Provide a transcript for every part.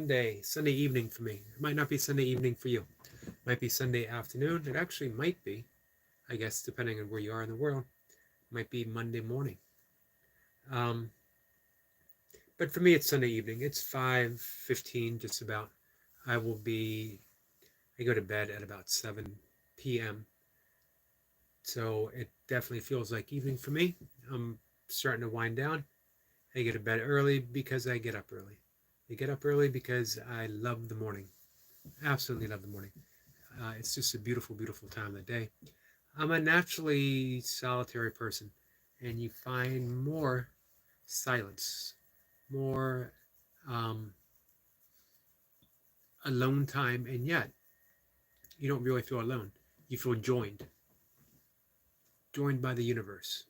Sunday evening for me. It might not be Sunday evening for you. It might be Sunday afternoon. It actually might be, I guess, depending on where you are in the world. It might be Monday morning. Um, but for me, it's Sunday evening. It's 5:15, just about. I will be. I go to bed at about 7 p.m. So it definitely feels like evening for me. I'm starting to wind down. I get to bed early because I get up early. I get up early because I love the morning. Absolutely love the morning. It's just a beautiful, beautiful time of the day. I'm a naturally solitary person, and you find more silence, more um, alone time, and yet you don't really feel alone. You feel joined by the universe.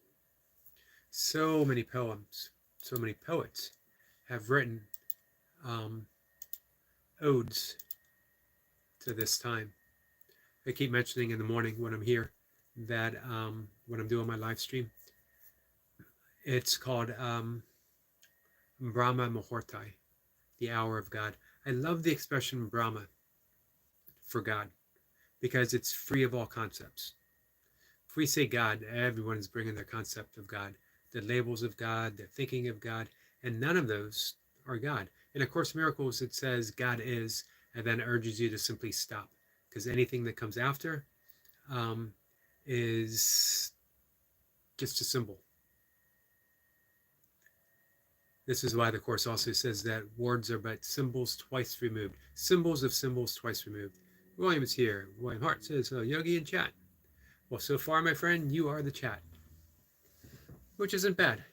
So many poems, so many poets have written um, odes to this time. I keep mentioning in the morning when I'm here that when I'm doing my live stream, it's called Brahma Muhurtai, the hour of God. I love the expression Brahma for God because it's free of all concepts. If we say God, everyone's bringing their concept of God, the labels of God, their thinking of God, and none of those are God. In A Course in Miracles, it says God is, and then urges you to simply stop, because anything that comes after is just a symbol. This is why the Course also says that words are but symbols twice removed. Symbols of symbols twice removed. William is here. William Hart says, hello, Yogi in chat. Well, so far, my friend, you are the chat, which isn't bad.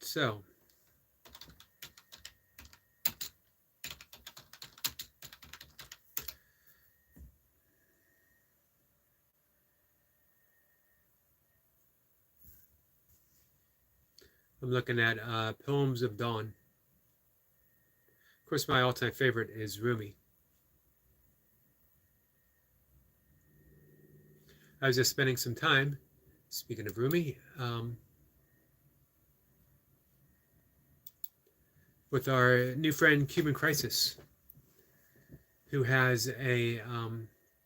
So, I'm looking at Poems of Dawn. Of course, my all-time favorite is Rumi. I was just spending some time, speaking of Rumi, with our new friend Cuban Crisis, who has a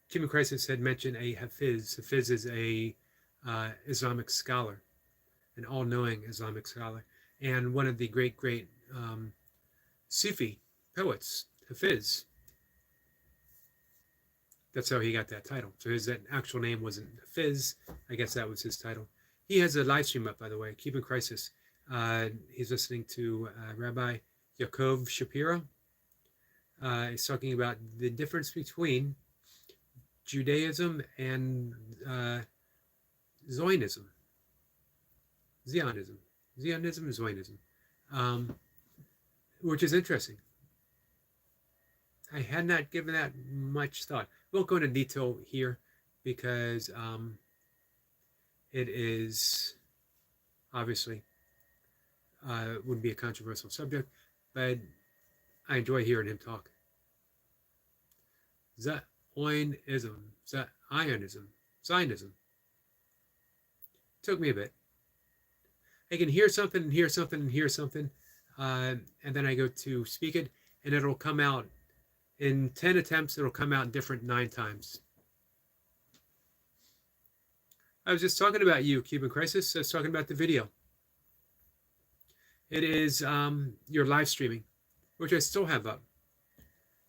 Cuban Crisis had mentioned a Hafiz. Hafiz is a Islamic scholar, an all-knowing Islamic scholar, and one of the great Sufi poets, Hafiz. That's how he got that title. So his actual name wasn't Hafiz. I guess that was his title. He has a live stream up, by the way, Cuban Crisis. He's listening to Rabbi Yaakov Shapiro. He's talking about the difference between Judaism and Zionism, Zionism, which is interesting. I had not given that much thought. We won't go into detail here because it is obviously would be a controversial subject, but I enjoy hearing him talk. Zionism. Took me a bit. I can hear something and hear something and hear something, and then I go to speak it, and it'll come out in 10 attempts. It'll come out different 9 times. I was just talking about you, Cuban Crisis. I was talking about the video. It is your live streaming, which I still have up.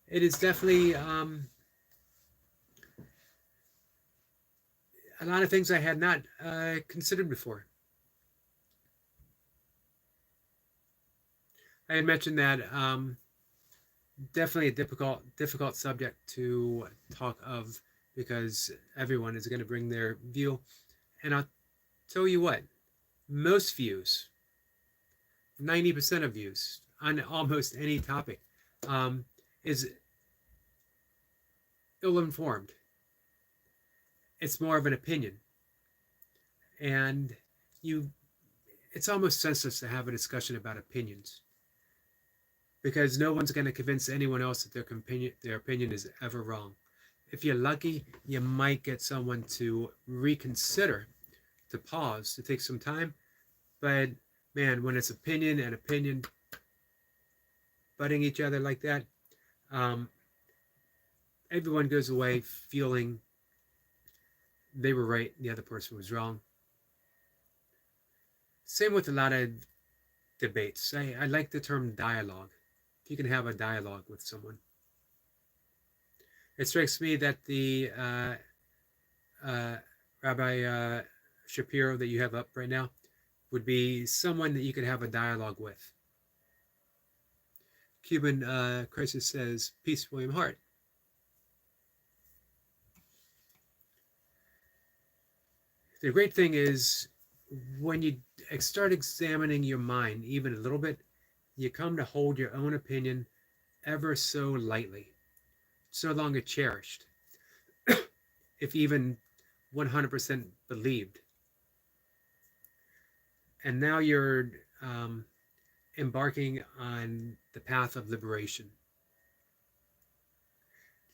It is definitely a lot of things I had not considered before. I had mentioned that definitely a difficult subject to talk of because everyone is going to bring their view. And I'll tell you what, most views, 90% of views on almost any topic is ill-informed. It's more of an opinion. And it's almost senseless to have a discussion about opinions because no one's going to convince anyone else that their opinion is ever wrong. If you're lucky, you might get someone to reconsider, to pause, to take some time, but man, when it's opinion and opinion butting each other like that, um, everyone goes away feeling they were right, the other person was wrong. Same with a lot of debates. I like the term dialogue. If you can have a dialogue with someone, it strikes me that the uh, Rabbi Shapiro that you have up right now would be someone that you could have a dialogue with. Cuban Crisis says, "Peace, William Hart." The great thing is when you start examining your mind even a little bit, you come to hold your own opinion ever so lightly. It's no longer cherished, if even 100% believed. And now you're embarking on the path of liberation.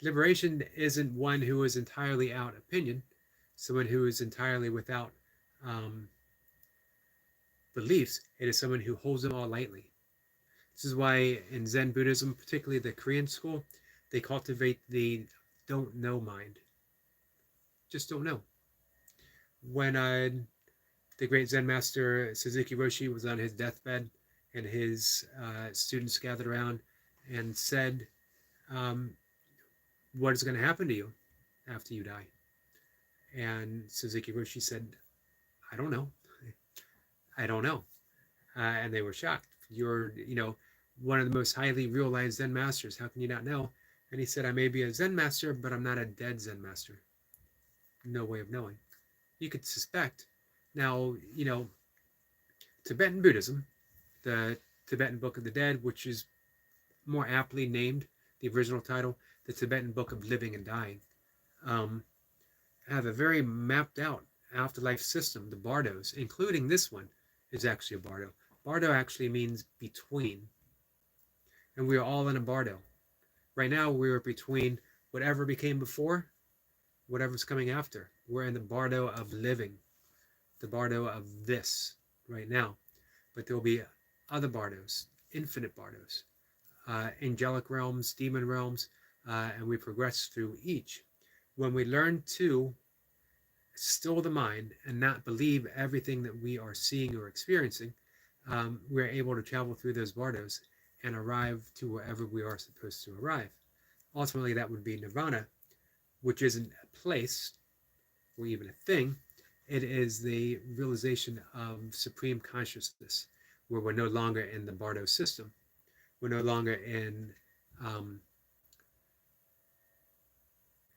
Liberation isn't one who is entirely out opinion, someone who is entirely without um, beliefs. It is someone who holds them all lightly. This is why in Zen Buddhism, particularly the Korean school, they cultivate the don't know mind. Just don't know. When the great Zen master Suzuki Roshi was on his deathbed and his students gathered around and said, um, what is going to happen to you after you die? And Suzuki Roshi said, I don't know. I don't know. And they were shocked. You're, one of the most highly realized Zen masters. How can you not know? And he said, I may be a Zen master, but I'm not a dead Zen master. No way of knowing. You could suspect. Now, Tibetan Buddhism, the Tibetan Book of the Dead, which is more aptly named, the original title, the Tibetan Book of Living and Dying, have a very mapped out afterlife system, the bardos, including this one is actually a bardo. Bardo actually means between. And we are all in a bardo. Right now, we are between whatever became before, whatever's coming after. We're in the bardo of living, the bardo of this right now. But there will be other bardos, infinite bardos, angelic realms, demon realms, and we progress through each. When we learn to still the mind and not believe everything that we are seeing or experiencing, we're able to travel through those bardos and arrive to wherever we are supposed to arrive. Ultimately, that would be nirvana, which isn't a place or even a thing. It is the realization of supreme consciousness, where we're no longer in the bardo system. We're no longer in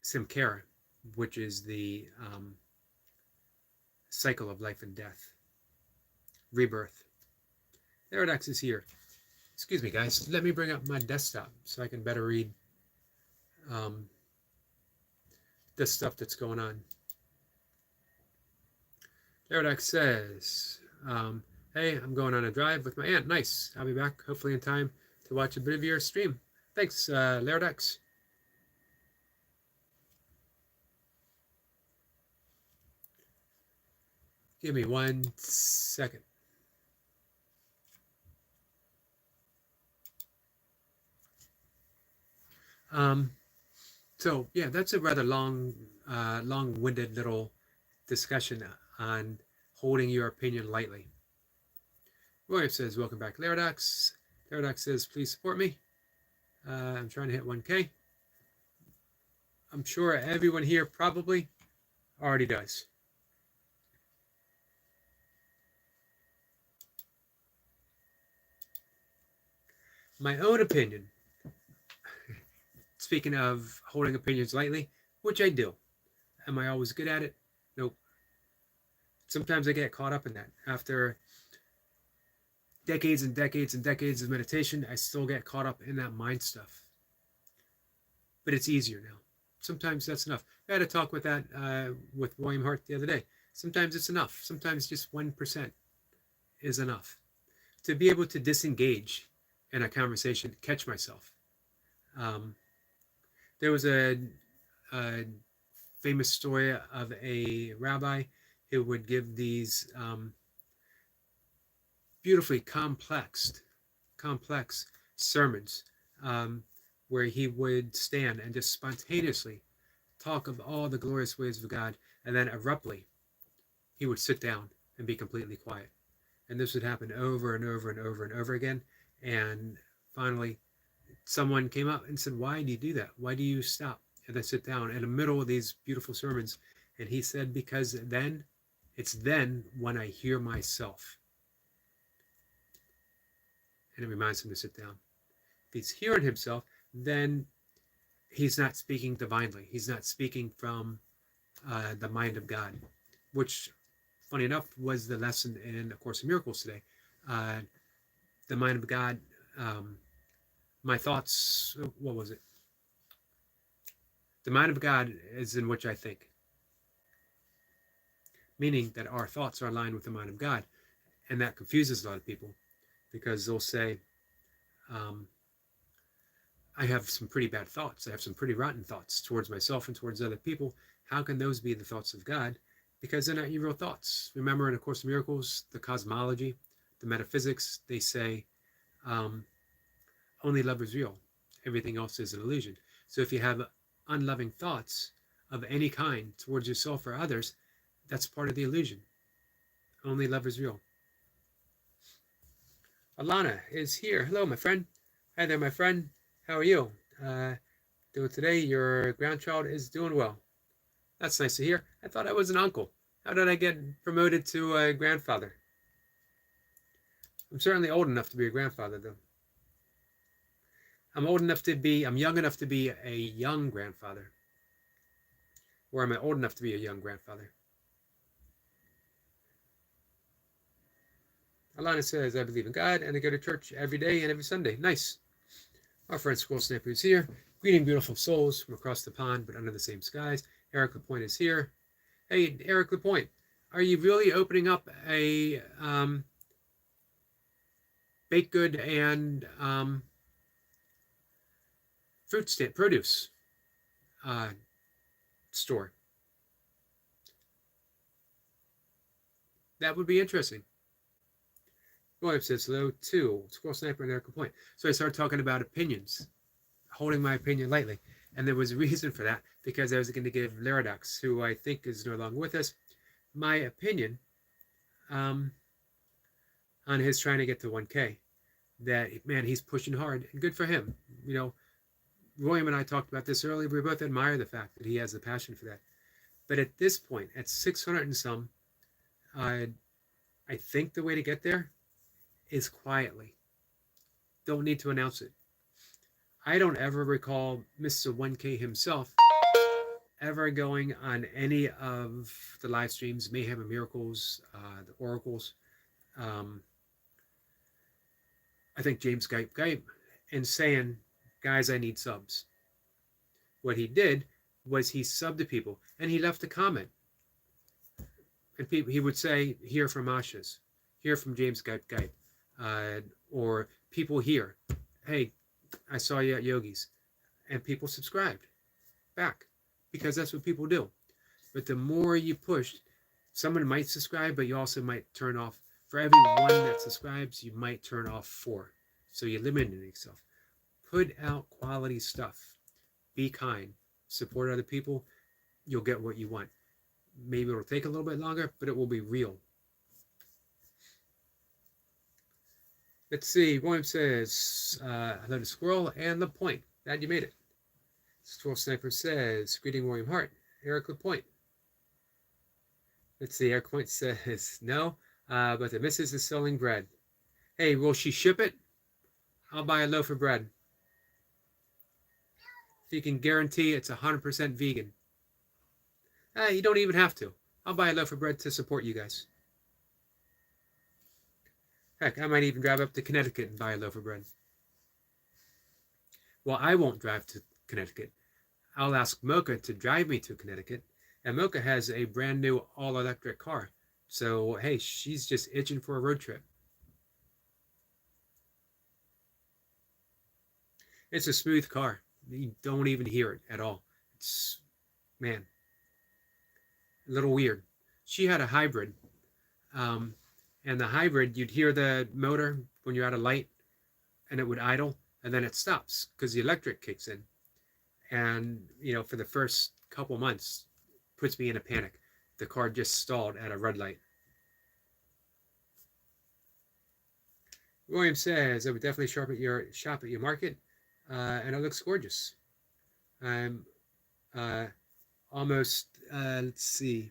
samkara, which is the cycle of life and death, rebirth. Paradox is here. Excuse me, guys. Let me bring up my desktop so I can better read this stuff that's going on. Paradox says, hey, I'm going on a drive with my aunt. Nice. I'll be back hopefully in time to watch a bit of your stream. Thanks, Paradox. Give me 1 second. So yeah, that's a rather long-winded little discussion on holding your opinion lightly. William says, welcome back, Laradox. Laradox says, please support me. I'm trying to hit 1K. I'm sure everyone here probably already does. My own opinion, speaking of holding opinions lightly, which I do. Am I always good at it? Nope. Sometimes I get caught up in that. After decades and decades and decades of meditation, I still get caught up in that mind stuff. But it's easier now. Sometimes that's enough. I had a talk with that with William Hart the other day. Sometimes it's enough. Sometimes just 1% is enough to be able to disengage in a conversation, catch myself. There was a famous story of a rabbi who would give these beautifully complex sermons, where he would stand and just spontaneously talk of all the glorious ways of God, and then abruptly he would sit down and be completely quiet. And this would happen over and over and over and over again. And finally, someone came up and said, "Why do you do that? Why do you stop and then sit down in the middle of these beautiful sermons?" And he said, "Because it's then when I hear myself." And it reminds him to sit down. If he's hearing himself, then he's not speaking divinely. He's not speaking from the mind of God, which, funny enough, was the lesson in A Course in Miracles today. The mind of God, my thoughts, what was it? The mind of God is in which I think, meaning that our thoughts are aligned with the mind of God. And that confuses a lot of people, because they'll say, I have some pretty bad thoughts. I have some pretty rotten thoughts towards myself and towards other people. How can those be the thoughts of God? Because they're not your real thoughts. Remember, in A Course in Miracles, the cosmology, the metaphysics, they say only love is real. Everything else is an illusion. So if you have unloving thoughts of any kind towards yourself or others, that's part of the illusion. Only love is real. Alana is here. Hello, my friend. Hi there, my friend. How are you? Doing today? Your grandchild is doing well. That's nice to hear. I thought I was an uncle. How did I get promoted to a grandfather? I'm certainly old enough to be a grandfather, though. I'm young enough to be a young grandfather. Or am I old enough to be a young grandfather? Alana says, I believe in God and I go to church every day and every Sunday. Nice. Our friend Squirrel Snapper is here. Greeting beautiful souls from across the pond but under the same skies. Eric Lapointe is here. Hey, Eric Lapointe, are you really opening up a baked good and produce store? That would be interesting. William says hello too. Squirrel Sniper and Eric Lapointe. So I started talking about opinions, holding my opinion lightly. And there was a reason for that, because I was going to give Laradox, who I think is no longer with us, my opinion on his trying to get to 1K. That, man, he's pushing hard, and good for him. You know, William and I talked about this earlier. We both admire the fact that he has the passion for that. But at this point, at 600 and some, I think the way to get there is quietly. Don't need to announce it. I don't ever recall Mr. 1K himself ever going on any of the live streams, Mayhem and Miracles, the Oracles, I think James Gype, and saying, guys, I need subs. What he did was he subbed to people, and he left a comment. And he would say, hear from Asha's, hear from James Gype, or people here, hey, I saw you at Yogi's. And people subscribed back, because that's what people do. But the more you push, someone might subscribe, but you also might turn off. For every one that subscribes, you might turn off 4. So you're limiting yourself. Put out quality stuff. Be kind. Support other people. You'll get what you want. Maybe it'll take a little bit longer, but it will be real. Let's see. William says, hello to Squirrel and Lapointe. Glad you made it. Squirrel Sniper says, greeting William Hart. Eric Lapointe. Let's see. Eric Lapointe says, no, but the missus is selling bread. Hey, will she ship it? I'll buy a loaf of bread. If you can guarantee it's 100% vegan. You don't even have to. I'll buy a loaf of bread to support you guys. Heck, I might even drive up to Connecticut and buy a loaf of bread. Well, I won't drive to Connecticut. I'll ask Mocha to drive me to Connecticut. And Mocha has a brand new all-electric car. So, hey, she's just itching for a road trip. It's a smooth car. You don't even hear it at all. It's, man, a little weird. She had a hybrid. And And the hybrid, you'd hear the motor when you're at a light, and it would idle, and then it stops because the electric kicks in. And for the first couple months, puts me in a panic. The car just stalled at a red light. William says, I would definitely shop at your market, and it looks gorgeous. I'm almost, let's see,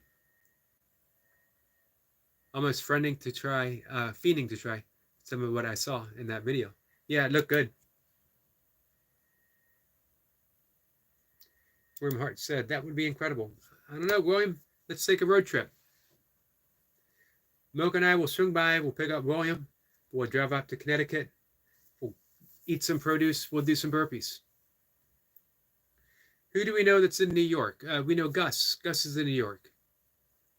almost fiending to try some of what I saw in that video. Yeah, it looked good. William Hart said, that would be incredible. I don't know, William, let's take a road trip. Moke and I will swing by, we'll pick up William, we'll drive up to Connecticut, we'll eat some produce, we'll do some burpees. Who do we know that's in New York? We know Gus. Gus is in New York.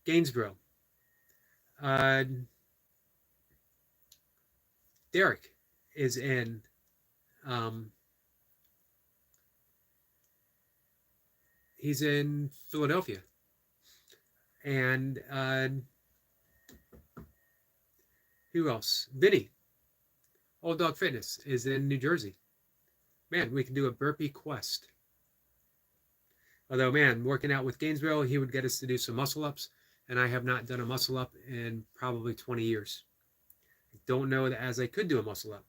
Gainsborough. Derek is in he's in Philadelphia. And who else? Vinny. Old Dog Fitness is in New Jersey. Man, we can do a burpee quest. Although, man, working out with Gainsborough, he would get us to do some muscle ups, and I have not done a muscle up in probably 20 years. I don't know that as I could do a muscle up.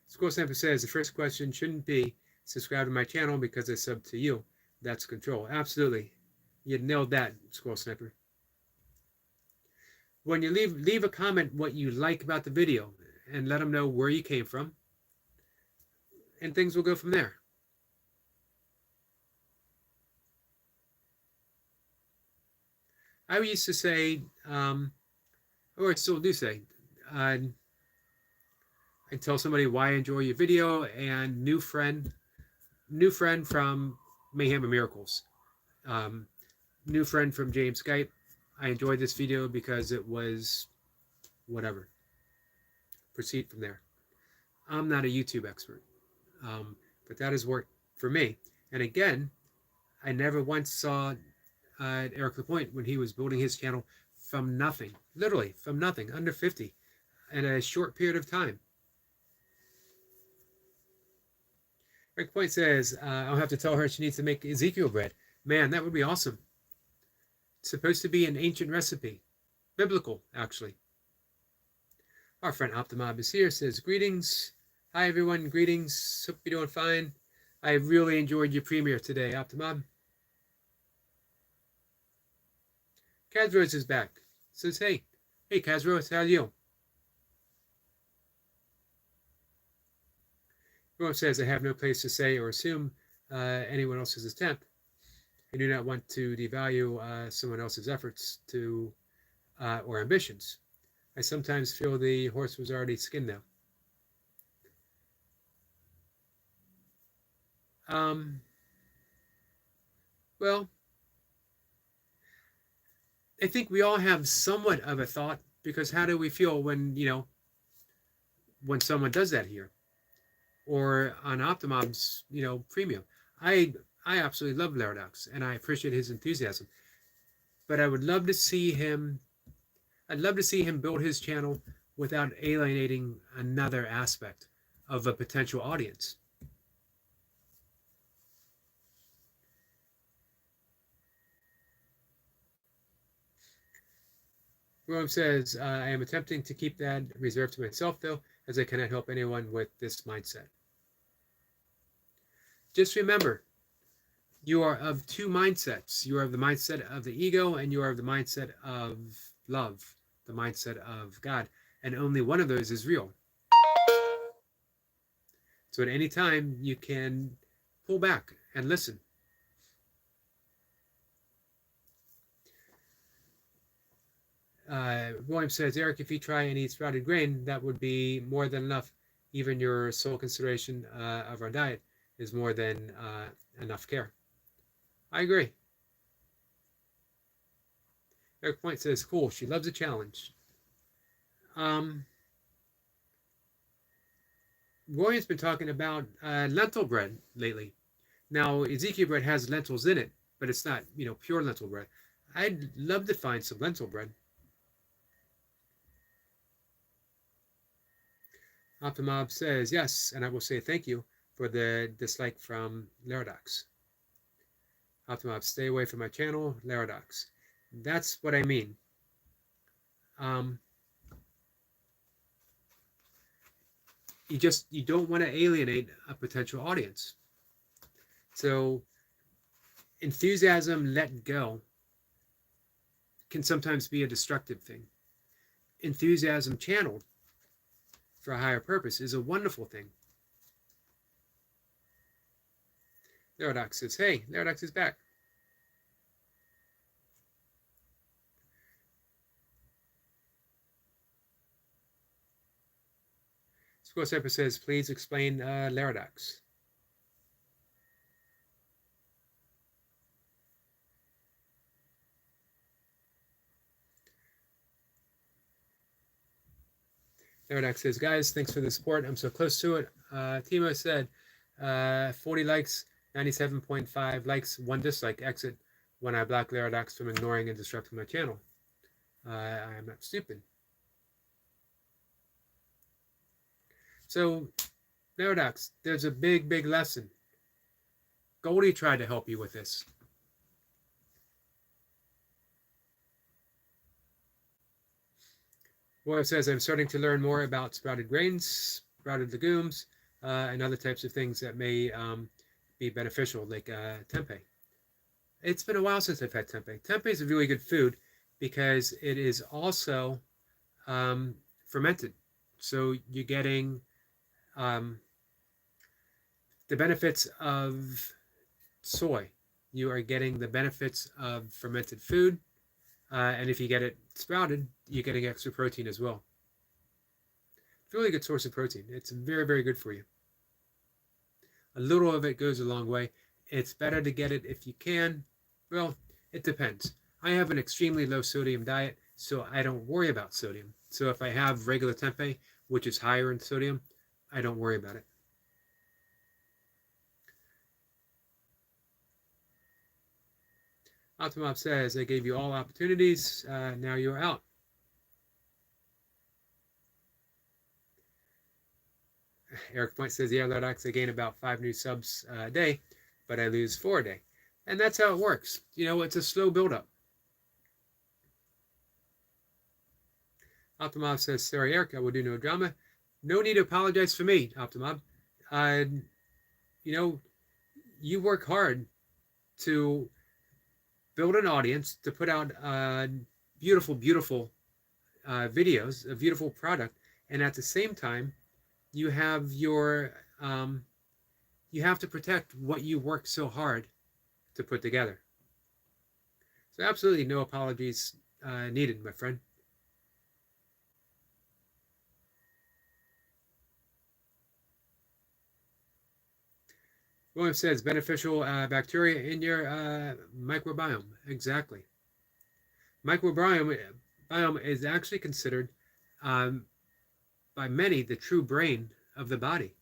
Squirrel Sniper says, the first question shouldn't be subscribe to my channel because I sub to you. That's control. Absolutely. You nailed that, Squirrel Sniper. When you leave a comment what you like about the video and let them know where you came from, and things will go from there. I used to say, or I still do say, I tell somebody why I enjoy your video, and new friend from Mayhem and Miracles, new friend from James Skype. I enjoyed this video because it was whatever. Proceed from there. I'm not a YouTube expert, but that has worked for me. And again, I never once saw Eric LaPointe when he was building his channel from nothing, literally from nothing, under 50, in a short period of time. Eric Point says, I'll have to tell her she needs to make Ezekiel bread. Man, that would be awesome. It's supposed to be an ancient recipe. Biblical, actually. Our friend Optimob is here, says, greetings. Hi, everyone. Greetings. Hope you're doing fine. I really enjoyed your premiere today, Optimob. Kazrose is back. Says, hey. Hey, Kazrose, how are you? Everyone says, I have no place to say or assume anyone else's attempt. I do not want to devalue someone else's efforts to or ambitions. I sometimes feel the horse was already skinned now. Well, I think we all have somewhat of a thought, because how do we feel when, when someone does that here? Or on Optimob's, premium. I absolutely love Laradox, and I appreciate his enthusiasm. But I would love to see him, build his channel without alienating another aspect of a potential audience. William says, I am attempting to keep that reserved to myself, though, as I cannot help anyone with this mindset. Just remember, you are of two mindsets. You are of the mindset of the ego, and you are of the mindset of love, the mindset of God. And only one of those is real. So at any time, you can pull back and listen. William says, Eric, if you try and eat sprouted grain, that would be more than enough. Even your sole consideration of our diet is more than enough care. I agree. Eric Point says, cool, she loves a challenge. William's been talking about lentil bread lately. Now, Ezekiel bread has lentils in it, but it's not, pure lentil bread. I'd love to find some lentil bread. Optimob says, yes, and I will say thank you for the dislike from Laradox. Optimob, stay away from my channel, Laradox. That's what I mean. You don't want to alienate a potential audience. So enthusiasm let go can sometimes be a destructive thing. Enthusiasm channeled for a higher purpose is a wonderful thing. Laradox says, hey, Laradox is back. Squirrel Cypher says, please explain Laradox. Laradox says, guys, thanks for the support. I'm so close to it. Timo said, 40 likes, 97.5 likes, 1 dislike, exit when I block Laradox from ignoring and disrupting my channel. I am not stupid. So, Laradox, there's a big, big lesson. Goldie tried to help you with this. Boy says, I'm starting to learn more about sprouted grains, sprouted legumes, and other types of things that may be beneficial, like tempeh. It's been a while since I've had tempeh. Tempeh is a really good food because it is also fermented. So you're getting the benefits of soy. You are getting the benefits of fermented food. And if you get it sprouted, you're getting extra protein as well. It's a really good source of protein. It's very, very good for you. A little of it goes a long way. It's better to get it if you can. Well, it depends. I have an extremely low sodium diet, so I don't worry about sodium. So if I have regular tempeh, which is higher in sodium, I don't worry about it. Optimob says, I gave you all opportunities. Now you're out. Eric Point says, yeah, Laradox, I gain about 5 new subs a day, but I lose 4 a day. And that's how it works. It's a slow buildup. Optimob says, sorry, Eric, I will do no drama. No need to apologize for me, Optimob. You work hard to build an audience, to put out beautiful, beautiful videos, a beautiful product, and at the same time, you have you have to protect what you work so hard to put together. So absolutely no apologies needed, my friend. William says, beneficial bacteria in your microbiome. Exactly. Microbiome is actually considered by many the true brain of the body.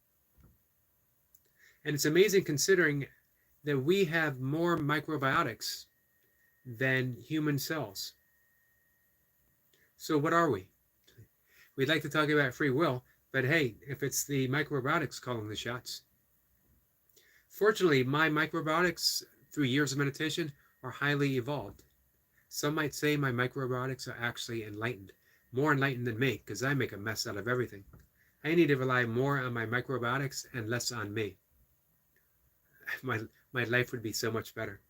And it's amazing considering that we have more microbiotics than human cells. So what are we? We'd like to talk about free will, but hey, if it's the microbiotics calling the shots. Fortunately, my microbiotics, through years of meditation, are highly evolved. Some might say my microbiotics are actually enlightened, more enlightened than me, because I make a mess out of everything. I need to rely more on my microbiotics and less on me. My life would be so much better.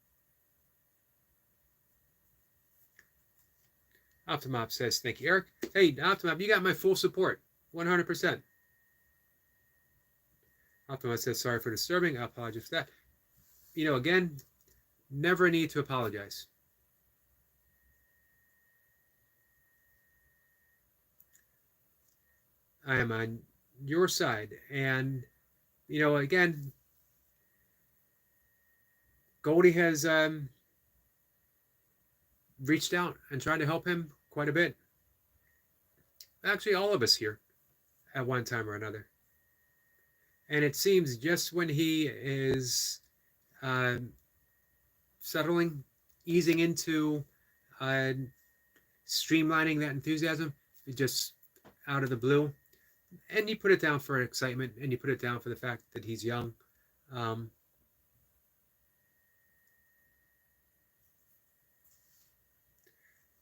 Optimob says, thank you, Eric. Hey, Optimob, you got my full support, 100%. Optimob says, sorry for disturbing. I apologize for that. Again, never need to apologize. I am on your side. And, again, Goldie has reached out and tried to help him quite a bit. Actually, all of us here at one time or another. And it seems just when he is settling, easing into uh, streamlining that enthusiasm, just out of the blue. And you put it down for excitement, and you put it down for the fact that he's young. Um,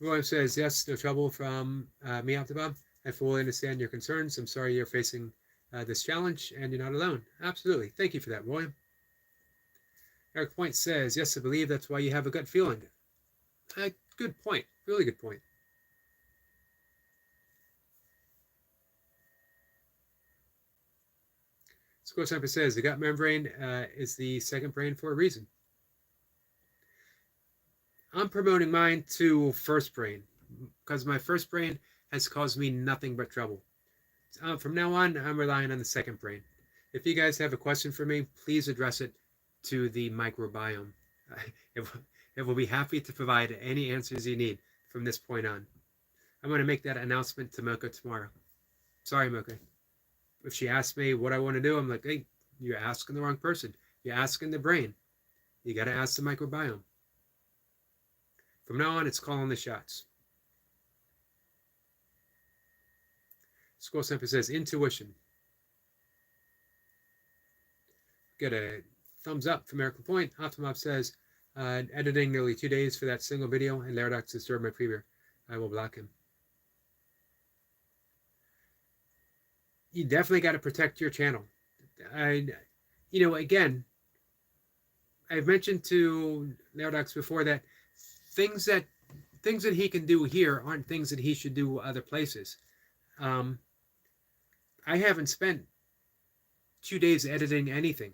William says, yes, no trouble from me, Optibob. I fully understand your concerns. I'm sorry you're facing this challenge, and you're not alone. Absolutely. Thank you for that, William. Eric Point says, yes, I believe that's why you have a gut feeling. Good point. Really good point. Score Sniper says, the gut membrane is the second brain for a reason. I'm promoting mine to first brain because my first brain has caused me nothing but trouble. From now on, I'm relying on the second brain. If you guys have a question for me, please address it to the microbiome. It will be happy to provide any answers you need from this point on. I'm going to make that announcement to Mocha tomorrow. Sorry, Mocha. If she asks me what I want to do, I'm like, hey, you're asking the wrong person. You're asking the brain. You got to ask the microbiome. From now on, it's calling the shots. Squirrel Sniper says, intuition. Get a thumbs up from Eric Point. Optimob says, editing nearly 2 days for that single video, and Laradox disturbed my preview. I will block him. You definitely got to protect your channel. Again, I've mentioned to Laradox before that things that he can do here aren't things that he should do other places. I haven't spent 2 days editing anything.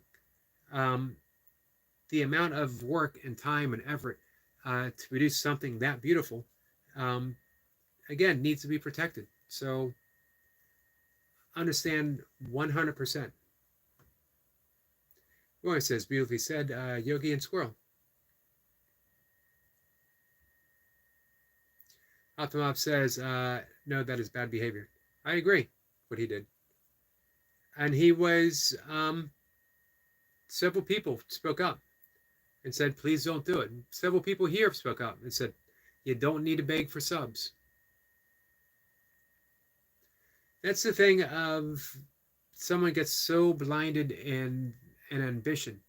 The amount of work and time and effort to produce something that beautiful, again, needs to be protected. So understand 100%. Roy says, beautifully said, Yogi and Squirrel. Optimob says, no, that is bad behavior. I agree what he did. And he was, several people spoke up and said, please don't do it. Several people here spoke up and said, you don't need to beg for subs. That's the thing of someone gets so blinded in ambition.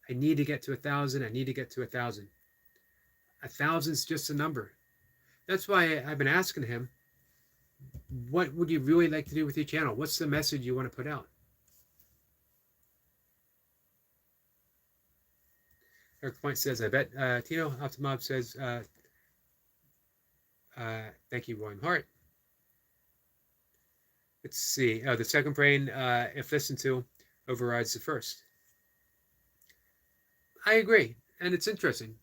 I need to get to 1,000. I need to get to 1,000. 1,000's just a number. That's why I've been asking him, what would you really like to do with your channel? What's the message you want to put out? Eric Point says, I bet Tino. Optimob says, thank you, William Hart. Let's see. The second brain, if listened to, overrides the first. I agree. And it's interesting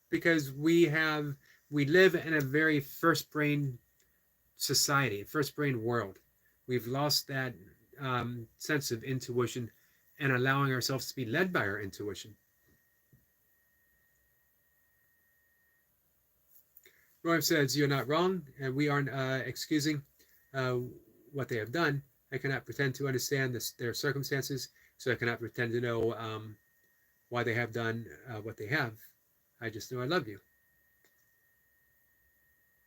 because we live in a very first brain society, first brain world. We've lost that sense of intuition and allowing ourselves to be led by our intuition. Roy says, you're not wrong, and we aren't excusing what they have done. I cannot pretend to understand their circumstances, so I cannot pretend to know why they have done what they have. I just know I love you.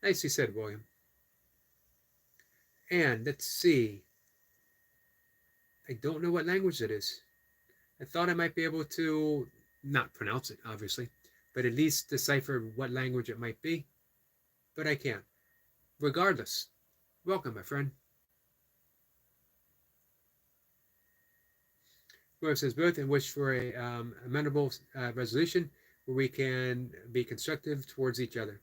Nicely said, William. And let's see. I don't know what language it is. I thought I might be able to not pronounce it, obviously, but at least decipher what language it might be. But I can't. Regardless, welcome, my friend. Whoever says both and wish for a amenable resolution where we can be constructive towards each other.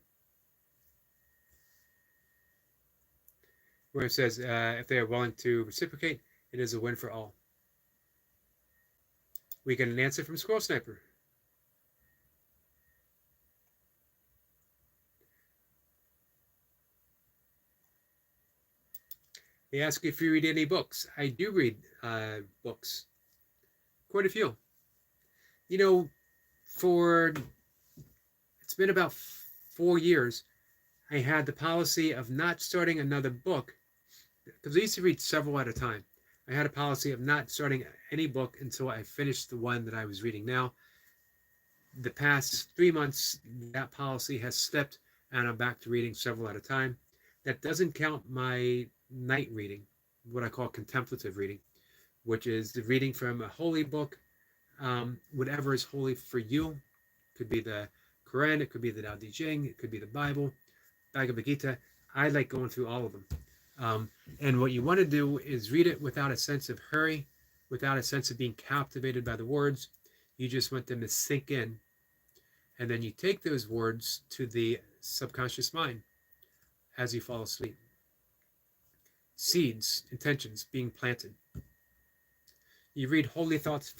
Whoever says if they are willing to reciprocate, it is a win for all. We get an answer from Squirrel Sniper. They ask if you read any books. I do read books. Quite a few. It's been about 4 years. I had the policy of not starting another book because I used to read several at a time. I had a policy of not starting any book until I finished the one that I was reading now. The past 3 months, that policy has slipped, and I'm back to reading several at a time. That doesn't count my night reading, what I call contemplative reading, which is the reading from a holy book, whatever is holy for you. It could be the Quran, it could be the Tao Te Ching, it could be the Bible, Bhagavad Gita. I like going through all of them. And what you want to do is read it without a sense of hurry, without a sense of being captivated by the words. You just want them to sink in. And then you take those words to the subconscious mind as you fall asleep. Seeds, intentions being planted. You read holy thoughts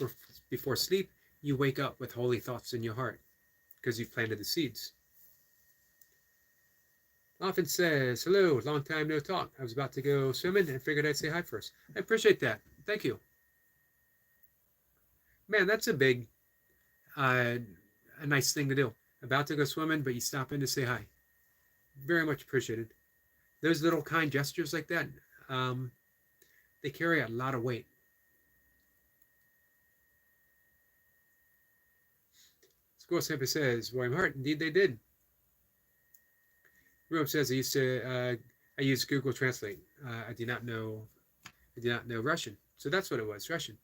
before sleep, you wake up with holy thoughts in your heart because you've planted the seeds. Often says, hello, long time no talk. I was about to go swimming and figured I'd say hi first. I appreciate that. Thank you. Man, that's a nice thing to do. About to go swimming, but you stop in to say hi. Very much appreciated. Those little kind gestures like that, they carry a lot of weight. School Sample says, William Hart, indeed they did. Rome says, I used Google Translate. I did not know Russian. So that's what it was, Russian.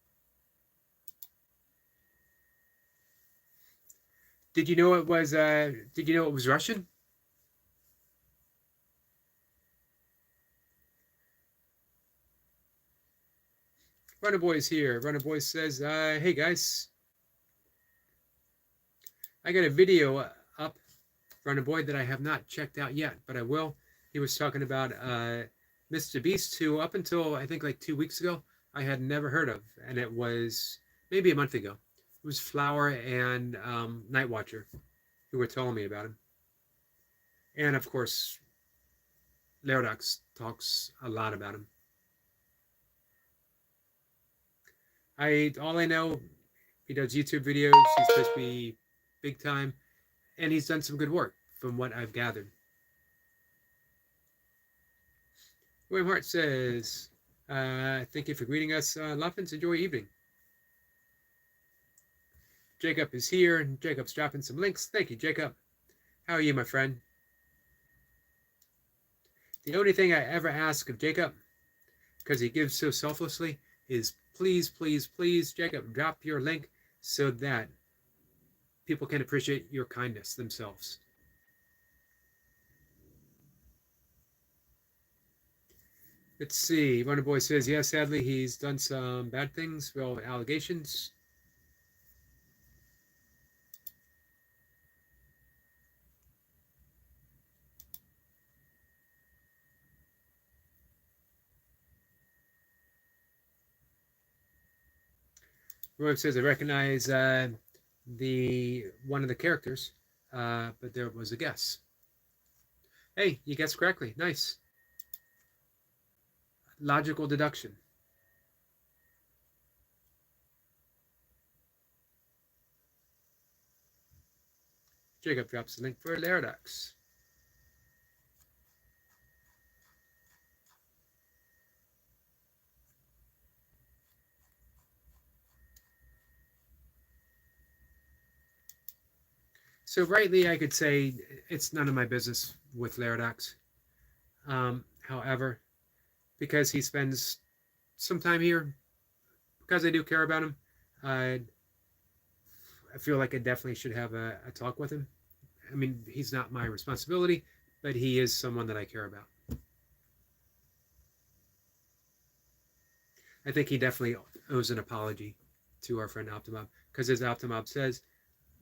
Did you know it was Russian? Runner Boy is here. Runner Boy says, hey guys, I got a video up, Runner Boy, that I have not checked out yet, but I will. He was talking about Mr. Beast, who up until I think like 2 weeks ago, I had never heard of, and it was maybe a month ago. It was Flower and Night Watcher who were telling me about him. And of course, Lerodax talks a lot about him. All I know, he does YouTube videos. He's supposed to be big time, and he's done some good work from what I've gathered. William Hart says, thank you for greeting us. Luffins, enjoy your evening. Jacob is here, and Jacob's dropping some links. Thank you, Jacob. How are you, my friend? The only thing I ever ask of Jacob, because he gives so selflessly, is please, please, please, Jacob, drop your link so that people can appreciate your kindness themselves. Let's see. Runner Boy says, yeah, sadly, he's done some bad things. Well, allegations. Roy says, I recognize one of the characters, but there was a guess. Hey, you guessed correctly. Nice. Logical deduction. Jacob drops the link for Lerodax. So rightly, I could say it's none of my business with Lerodax. However, because he spends some time here, because I do care about him, I feel like I definitely should have a talk with him. I mean, he's not my responsibility, but he is someone that I care about. I think he definitely owes an apology to our friend Optimob, because as Optimob says,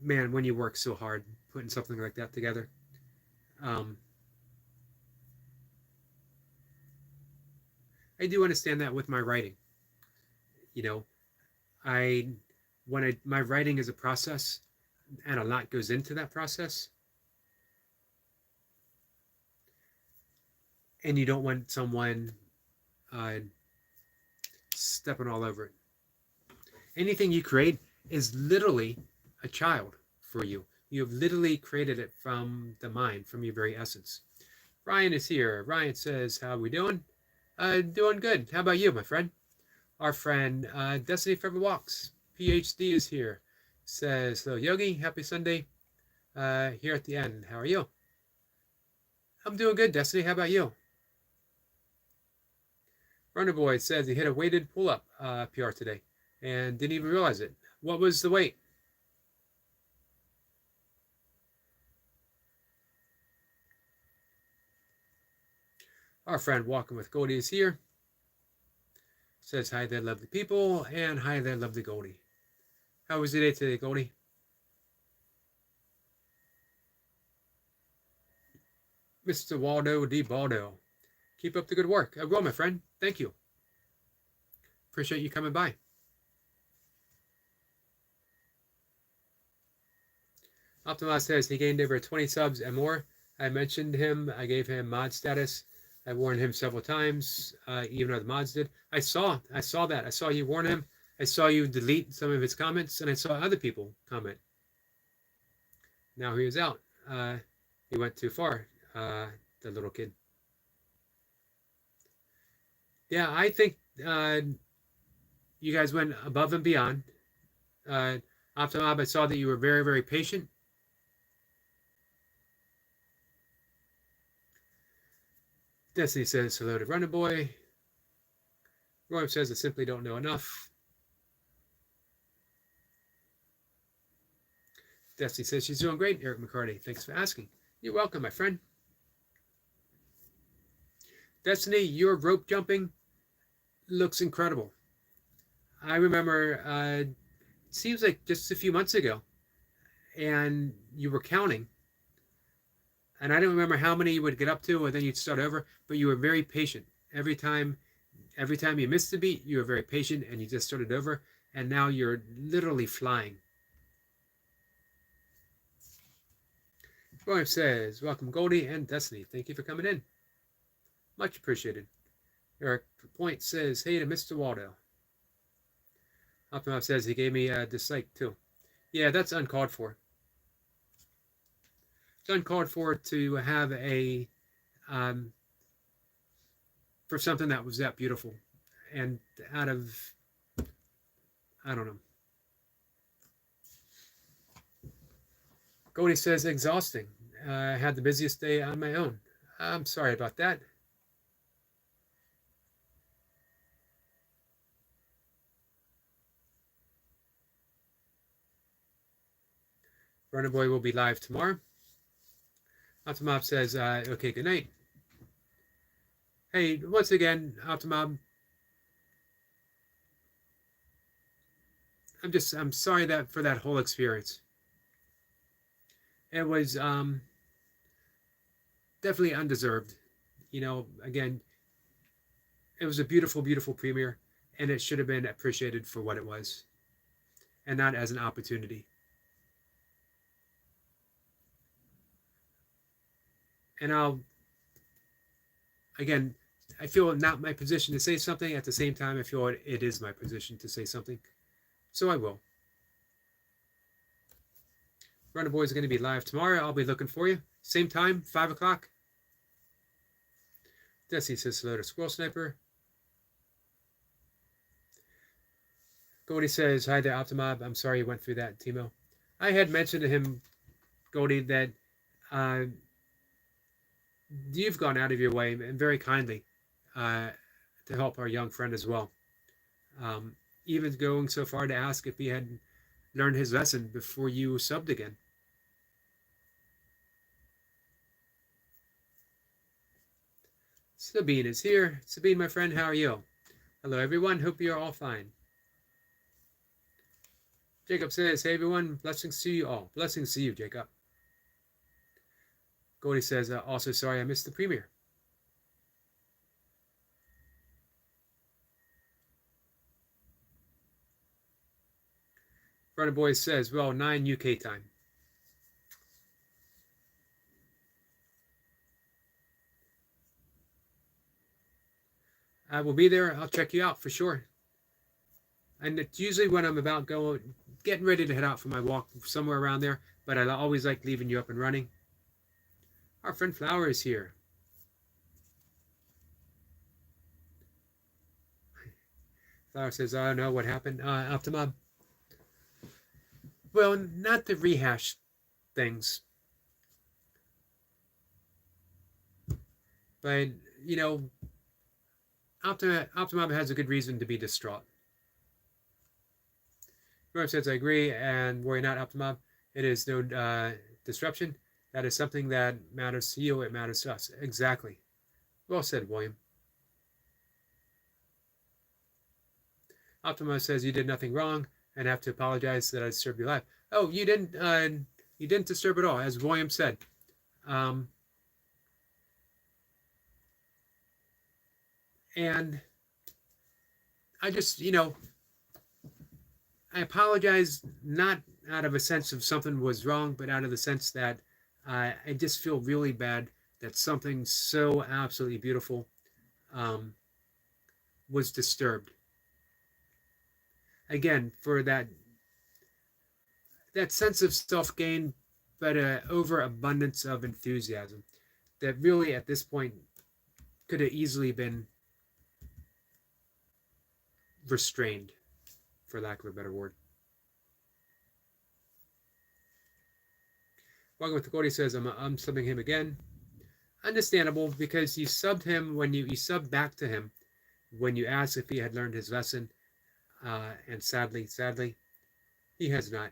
man, when you work so hard putting something like that together, I do understand that with my writing. You know, my writing is a process, and a lot goes into that process, and you don't want someone stepping all over it. Anything you create is literally a child for you. You have literally created it from the mind, from your very essence. Ryan is here. Ryan says, how are we doing? Doing good. How about you, my friend? Our friend Destiny Forever Walks, PhD, is here. says, hello, Yogi. Happy Sunday. Here at the end. How are you? I'm doing good, Destiny. How about you? Runner Boy says he hit a weighted pull-up PR today and didn't even realize it. What was the weight? Our friend Walking with Goldie is here. Says hi there, lovely people, and hi there, lovely Goldie. How was your day today, Goldie? Mr. Waldo D. Baldo. Keep up the good work. I will, my friend. Thank you. Appreciate you coming by. Optimus says he gained over 20 subs and more. I mentioned him. I gave him mod status. I warned him several times, even other mods did. I saw that. I saw you warn him. I saw you delete some of his comments, and I saw other people comment. Now he is out. He went too far, the little kid. Yeah, I think you guys went above and beyond. Optimab, I saw that you were very, very patient. Destiny says, hello to Runner Boy. Roy says, I simply don't know enough. Destiny says she's doing great, Eric McCarty. Thanks for asking. You're welcome, my friend. Destiny, your rope jumping looks incredible. I remember, it seems like just a few months ago, and you were counting. And I don't remember how many you would get up to, and then you'd start over, but you were very patient. Every time you missed a beat, you were very patient, and you just started over, and now you're literally flying. Roy says, welcome Goldie and Destiny. Thank you for coming in. Much appreciated. Eric Point says, hey to Mr. Waldo. Optimum says he gave me a dislike too. Yeah, that's uncalled for. It's uncalled for to have a for something that was that beautiful, and out of, I don't know. Goldie says exhausting. I had the busiest day on my own. I'm sorry about that. Runner Boy will be live tomorrow. Optimob says, okay, good night. Hey, once again, Optimob, I'm sorry for that whole experience. It was definitely undeserved. You know, again, it was a beautiful, beautiful premiere, and it should have been appreciated for what it was, and not as an opportunity. And I feel not my position to say something. At the same time, I feel it is my position to say something. So I will. Runner Boy is going to be live tomorrow. I'll be looking for you. Same time, 5 o'clock. Desi says hello to Squirrel Sniper. Goldie says, hi there, Optimob. I'm sorry you went through that, Timo. I had mentioned to him, Goldie, that you've gone out of your way, and very kindly, to help our young friend as well. Even going so far to ask if he had learned his lesson before you subbed again. Sabine is here. Sabine, my friend, how are you? Hello, everyone. Hope you're all fine. Jacob says, hey, everyone. Blessings to you all. Blessings to you, Jacob. Goldie says, also sorry I missed the premiere. Runner Boy says, well, 9 UK time. I will be there. I'll check you out for sure. And it's usually when I'm about getting ready to head out for my walk somewhere around there, but I always like leaving you up and running. Our friend Flower is here. Flower says, I don't know what happened. Optimum. Well, not to rehash things, but you know, Optimum has a good reason to be distraught. Norm says, I agree, and worry not, Optimum. It is no disruption. That is something that matters to you. It matters to us. Exactly. Well said, William. Optima says you did nothing wrong and have to apologize that I disturbed your life. Oh, you didn't. You didn't disturb at all, as William said. And I just, I apologize not out of a sense of something was wrong, but out of the sense that I just feel really bad that something so absolutely beautiful was disturbed. Again, for that sense of self-gain, but an overabundance of enthusiasm that really at this point could have easily been restrained, for lack of a better word. Welcome with the Cody says, I'm subbing him again. Understandable, because you subbed him when you subbed back to him when you asked if he had learned his lesson, and sadly, he has not.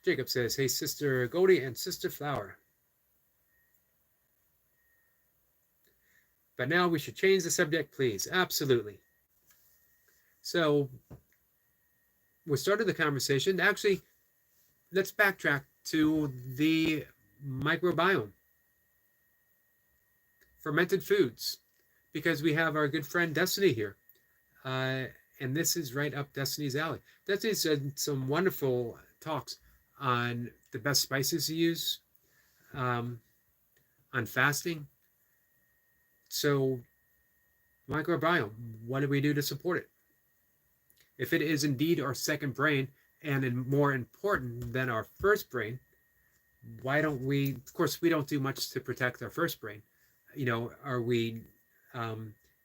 Jacob says, hey, Sister Goldie and Sister Flower. But now we should change the subject, please. Absolutely. So we started the conversation. Actually, let's backtrack to the microbiome. Fermented foods. Because we have our good friend Destiny here. And this is right up Destiny's alley. Destiny said some wonderful talks on the best spices to use, on fasting. So, microbiome, what do we do to support it? If it is indeed our second brain and more important than our first brain, why don't we, of course, we don't do much to protect our first brain. Are we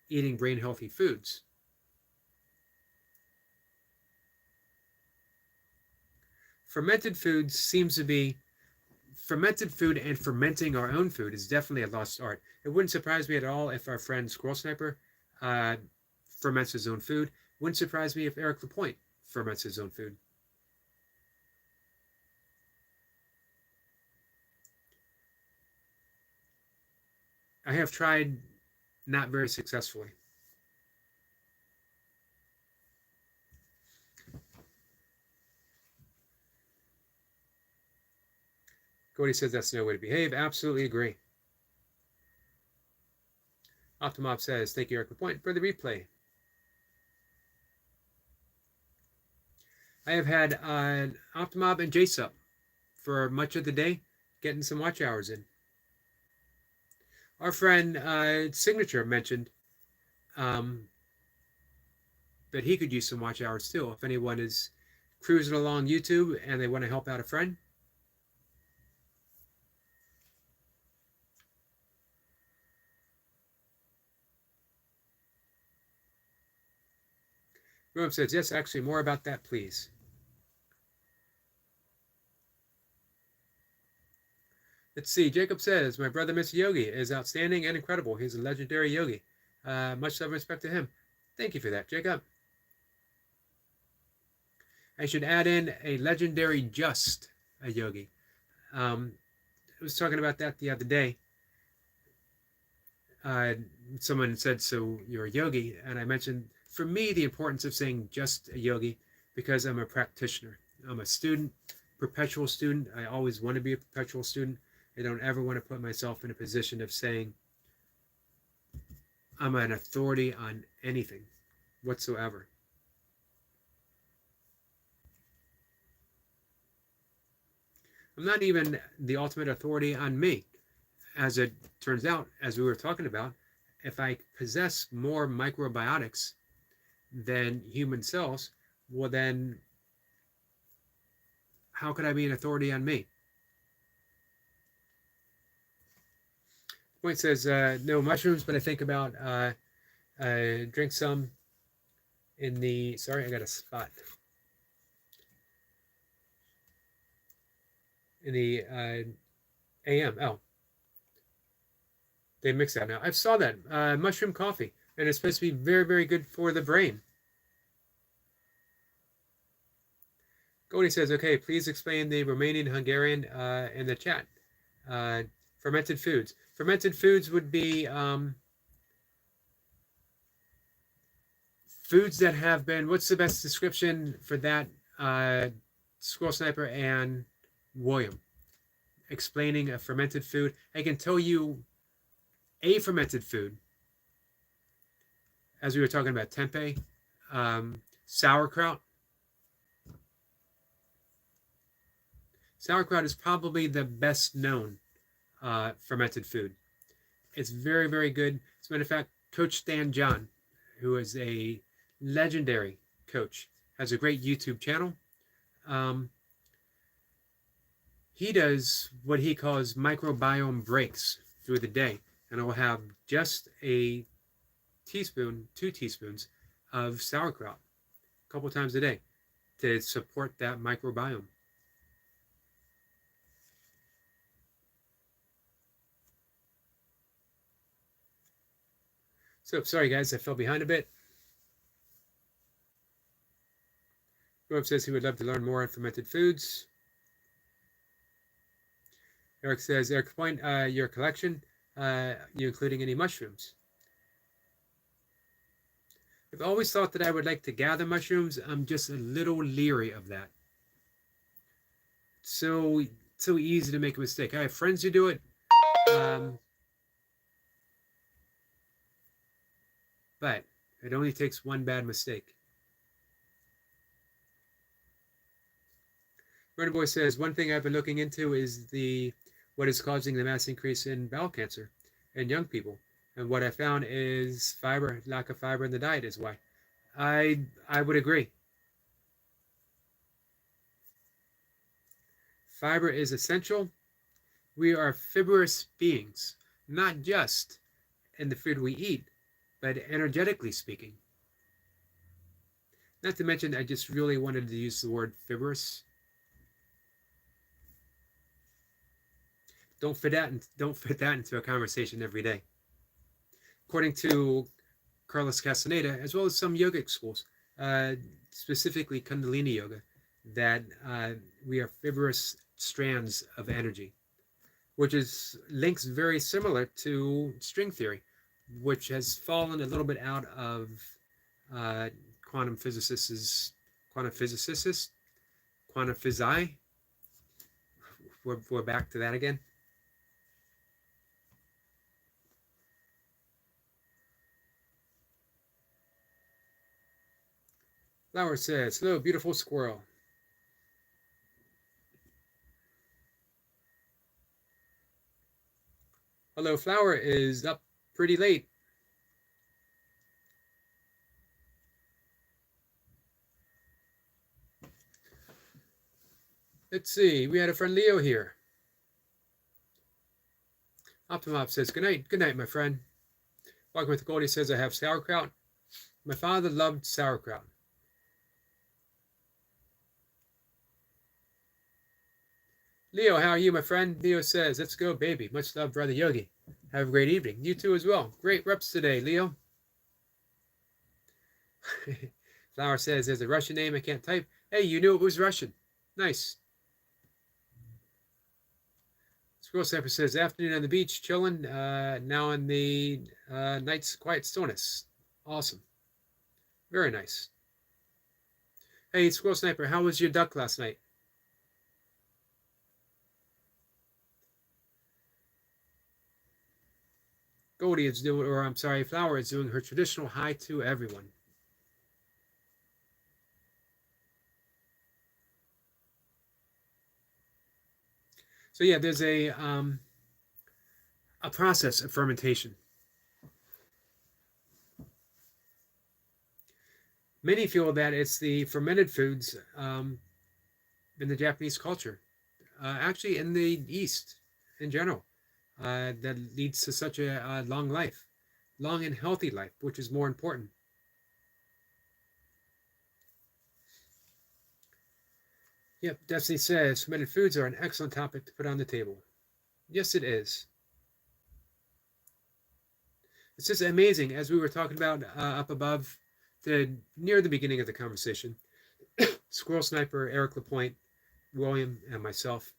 eating brain healthy foods? Fermented food seems to be, fermented food and fermenting our own food is definitely a lost art. It wouldn't surprise me at all if our friend Squirrel Sniper ferments his own food. Wouldn't surprise me if Eric Lapointe ferments his own food. I have tried, not very successfully. Cody says that's no way to behave. Absolutely agree. Optimob says, thank you, Eric Lapointe, for the replay. I have had Optimob and Jace for much of the day, getting some watch hours in. Our friend Signature mentioned that he could use some watch hours too. If anyone is cruising along YouTube and they want to help out a friend. Rob says, yes, actually, more about that, please. Let's see. Jacob says, my brother, Mr. Yogi, is outstanding and incredible. He's a legendary yogi. Much love and respect to him. Thank you for that, Jacob. I should add in a legendary just a yogi. I was talking about that the other day. Someone said, so you're a yogi? And I mentioned, for me, the importance of saying just a yogi, because I'm a practitioner. I'm a student, perpetual student. I always want to be a perpetual student. I don't ever want to put myself in a position of saying I'm an authority on anything whatsoever. I'm not even the ultimate authority on me. As it turns out, as we were talking about, if I possess more microbiotics than human cells, well then, how could I be an authority on me? Point says, no mushrooms, but I think about drink some in the, sorry, I got a spot. In the AM. Oh, they mix that now. I saw that. Mushroom coffee. And it's supposed to be very, very good for the brain. Goldie says, okay, please explain the Romanian Hungarian in the chat. Fermented foods. Fermented foods would be foods that have been, what's the best description for that? Squirrel Sniper and William explaining a fermented food. I can tell you a fermented food, as we were talking about tempeh, sauerkraut. Sauerkraut is probably the best known fermented food. It's very, very good. As a matter of fact, Coach Stan John, who is a legendary coach, has a great YouTube channel. He does what he calls microbiome breaks through the day, and it will have just a teaspoon, 2 teaspoons of sauerkraut a couple times a day to support that microbiome. So sorry guys, I fell behind a bit. Rob says he would love to learn more on fermented foods. Eric says, Eric, point your collection, you including any mushrooms? I've always thought that I would like to gather mushrooms. I'm just a little leery of that. So easy to make a mistake. I have friends who do it. But it only takes one bad mistake. Runner Boy says, one thing I've been looking into is what is causing the mass increase in bowel cancer in young people. And what I found is fiber, lack of fiber in the diet is why. I would agree. Fiber is essential. We are fibrous beings, not just in the food we eat, but energetically speaking. Not to mention, I just really wanted to use the word fibrous. Don't fit that into a conversation every day. According to Carlos Castaneda, as well as some yogic schools, specifically Kundalini Yoga, that we are fibrous strands of energy, which is links very similar to string theory, which has fallen a little bit out of quantum physicists. We're back to that again. Flower says, hello, beautiful squirrel. Hello, Flower is up pretty late. Let's see, we had a friend Leo here. Optimop says, good night, my friend. Walking with Goldie says, I have sauerkraut. My father loved sauerkraut. Leo, how are you, my friend? Leo says, let's go, baby. Much love, brother Yogi. Have a great evening. You too as well. Great reps today, Leo. Flower says, there's a Russian name I can't type. Hey, you knew it was Russian. Nice. Squirrel Sniper says, afternoon on the beach, chilling. Now in the night's quiet stillness. Awesome. Very nice. Hey, Squirrel Sniper, how was your duck last night? Goldie is doing, or I'm sorry, Flower is doing her traditional hi to everyone. So yeah, there's a process of fermentation. Many feel that it's the fermented foods in the Japanese culture, actually in the East in general, that leads to such a long life, long and healthy life, which is more important. Yep, Destiny says fermented foods are an excellent topic to put on the table. Yes, it is. It's just amazing, as we were talking about up above, near the beginning of the conversation. Squirrel Sniper, Eric Lapointe, William, and myself.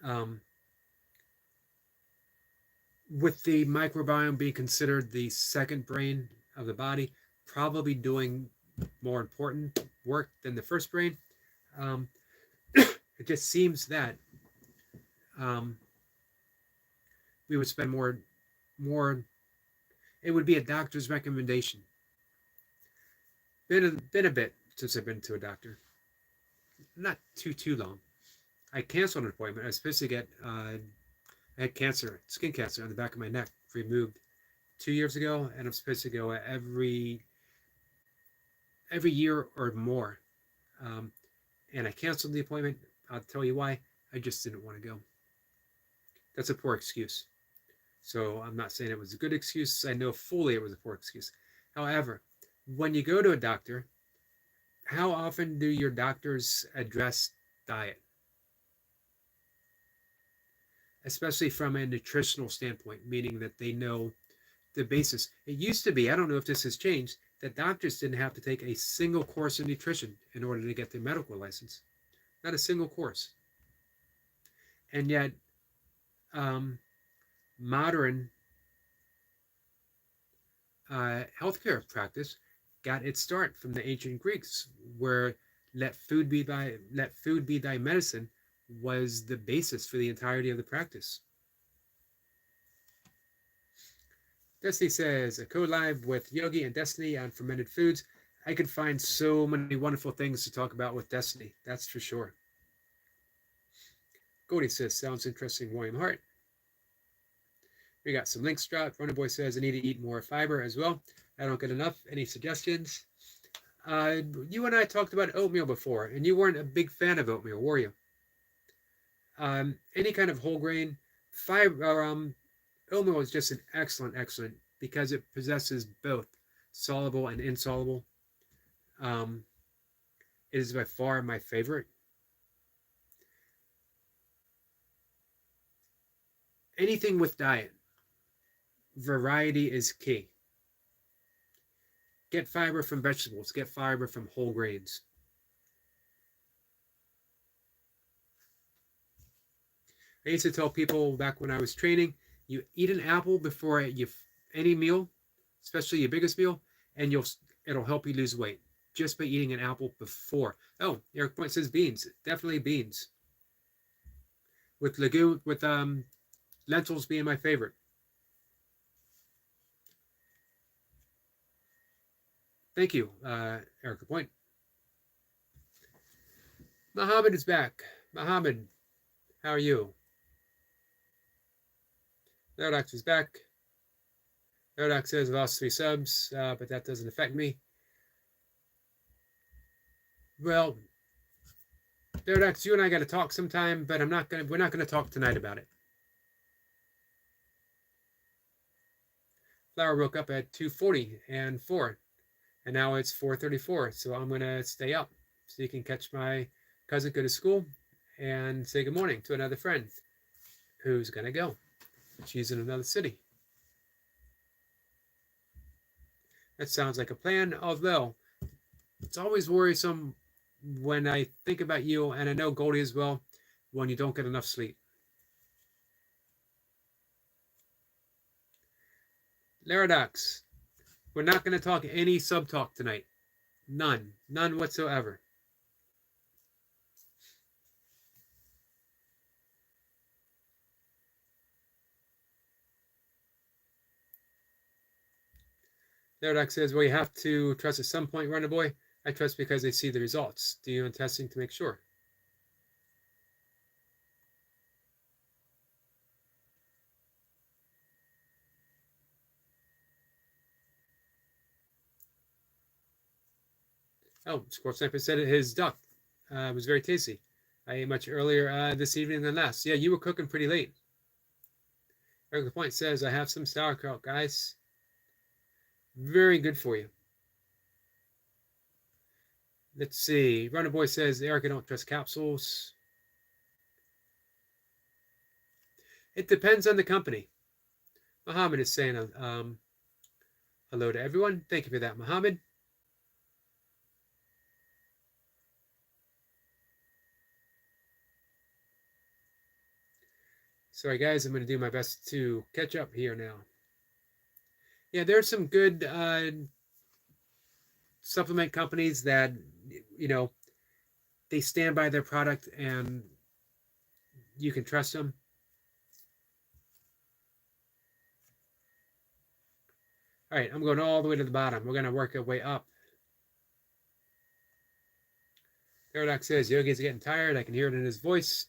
Um, with the microbiome being considered the second brain of the body, probably doing more important work than the first brain, um, it just seems that um, we would spend more. It would be a doctor's recommendation. Been a bit since I've been to a doctor. Not too long. I canceled an appointment. I was supposed to get I had cancer, skin cancer on the back of my neck, removed 2 years ago, and I'm supposed to go every year or more. Um, and I canceled the appointment. I'll tell you why. I just didn't want to go. That's a poor excuse. So I'm not saying it was a good excuse. I know fully it was a poor excuse. However, when you go to a doctor, how often do your doctors address diet? Especially from a nutritional standpoint, meaning that they know the basis. It used to be, I don't know if this has changed, that doctors didn't have to take a single course in nutrition in order to get their medical license. Not a single course. And yet, modern healthcare practice got its start from the ancient Greeks, where let food be thy medicine was the basis for the entirety of the practice. Destiny says, a co-live with Yogi and Destiny on fermented foods. I could find so many wonderful things to talk about with Destiny, that's for sure. Goldie says, sounds interesting, William Hart. We got some links dropped. Runner Boy says, I need to eat more fiber as well. I don't get enough. Any suggestions? You and I talked about oatmeal before, and you weren't a big fan of oatmeal, were you? Any kind of whole grain fiber, oatmeal is just an excellent because it possesses both soluble and insoluble. It is by far my favorite. Anything with diet, variety is key. Get fiber from vegetables, get fiber from whole grains. I used to tell people back when I was training, you eat an apple before any meal, especially your biggest meal, and it'll help you lose weight just by eating an apple before. Oh, Eric Point says beans. Definitely beans. With lentils being my favorite. Thank you, Eric Point. Mohammed is back. Mohammed, how are you? Lodox is back. Lodox says I lost 3 subs, but that doesn't affect me. Well, Lodox, you and I got to talk sometime, but we're not gonna talk tonight about it. Flower woke up at 2:40 and 4, and now it's 4:34, so I'm gonna stay up so you can catch my cousin go to school and say good morning to another friend who's gonna go. She's in another city. That sounds like a plan, although it's always worrisome when I think about you, and I know Goldie as well, when you don't get enough sleep. Laradox, we're not going to talk any sub-talk tonight. None whatsoever. Laradox says, well, you have to trust at some point, Runner Boy. I trust because they see the results. Do you in testing to make sure? Oh, Squirrel Sniper said his duck was very tasty. I ate much earlier this evening than last. Yeah, you were cooking pretty late. Eric the Point says, I have some sauerkraut, guys. Very good for you. Let's see. Runner Boy says, Erica, don't trust capsules. It depends on the company. Muhammad is saying hello to everyone. Thank you for that, Muhammad. Sorry, guys. I'm going to do my best to catch up here now. Yeah, there are some good supplement companies that, you know, they stand by their product and you can trust them. All right, I'm going all the way to the bottom. We're going to work our way up. Paradox says, Yogi's getting tired. I can hear it in his voice.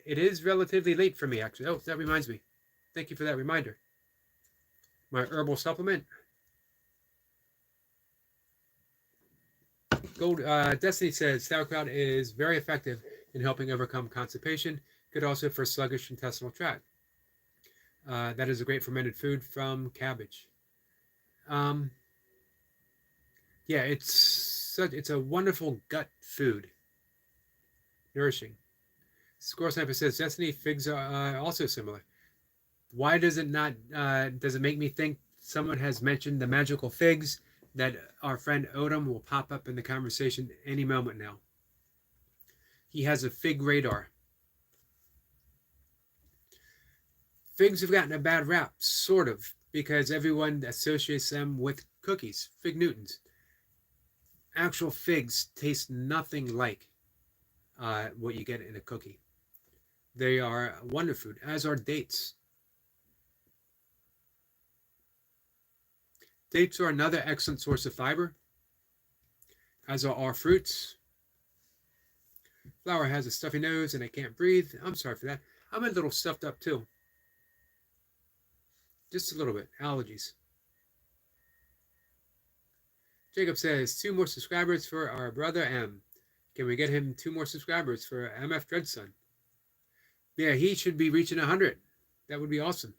It is relatively late for me, actually. Oh, that reminds me. Thank you for that reminder. My herbal supplement. Gold Destiny says, sauerkraut is very effective in helping overcome constipation. Good also for sluggish intestinal tract. That is a great fermented food from cabbage. Yeah, it's a wonderful gut food. Nourishing. Score Sniper says, Destiny figs are also similar. Why does it not, does it make me think someone has mentioned the magical figs that our friend Odom will pop up in the conversation any moment now? He has a fig radar. Figs have gotten a bad rap, sort of, because everyone associates them with cookies, fig Newtons. Actual figs taste nothing like what you get in a cookie. They are wonder food, as are dates. Dates are another excellent source of fiber, as are all fruits. Flower has a stuffy nose and I can't breathe. I'm sorry for that. I'm a little stuffed up too. Just a little bit. Allergies. Jacob says, 2 more subscribers for our brother M. Can we get him 2 more subscribers for MF Dreadson? Yeah, he should be reaching 100. That would be awesome.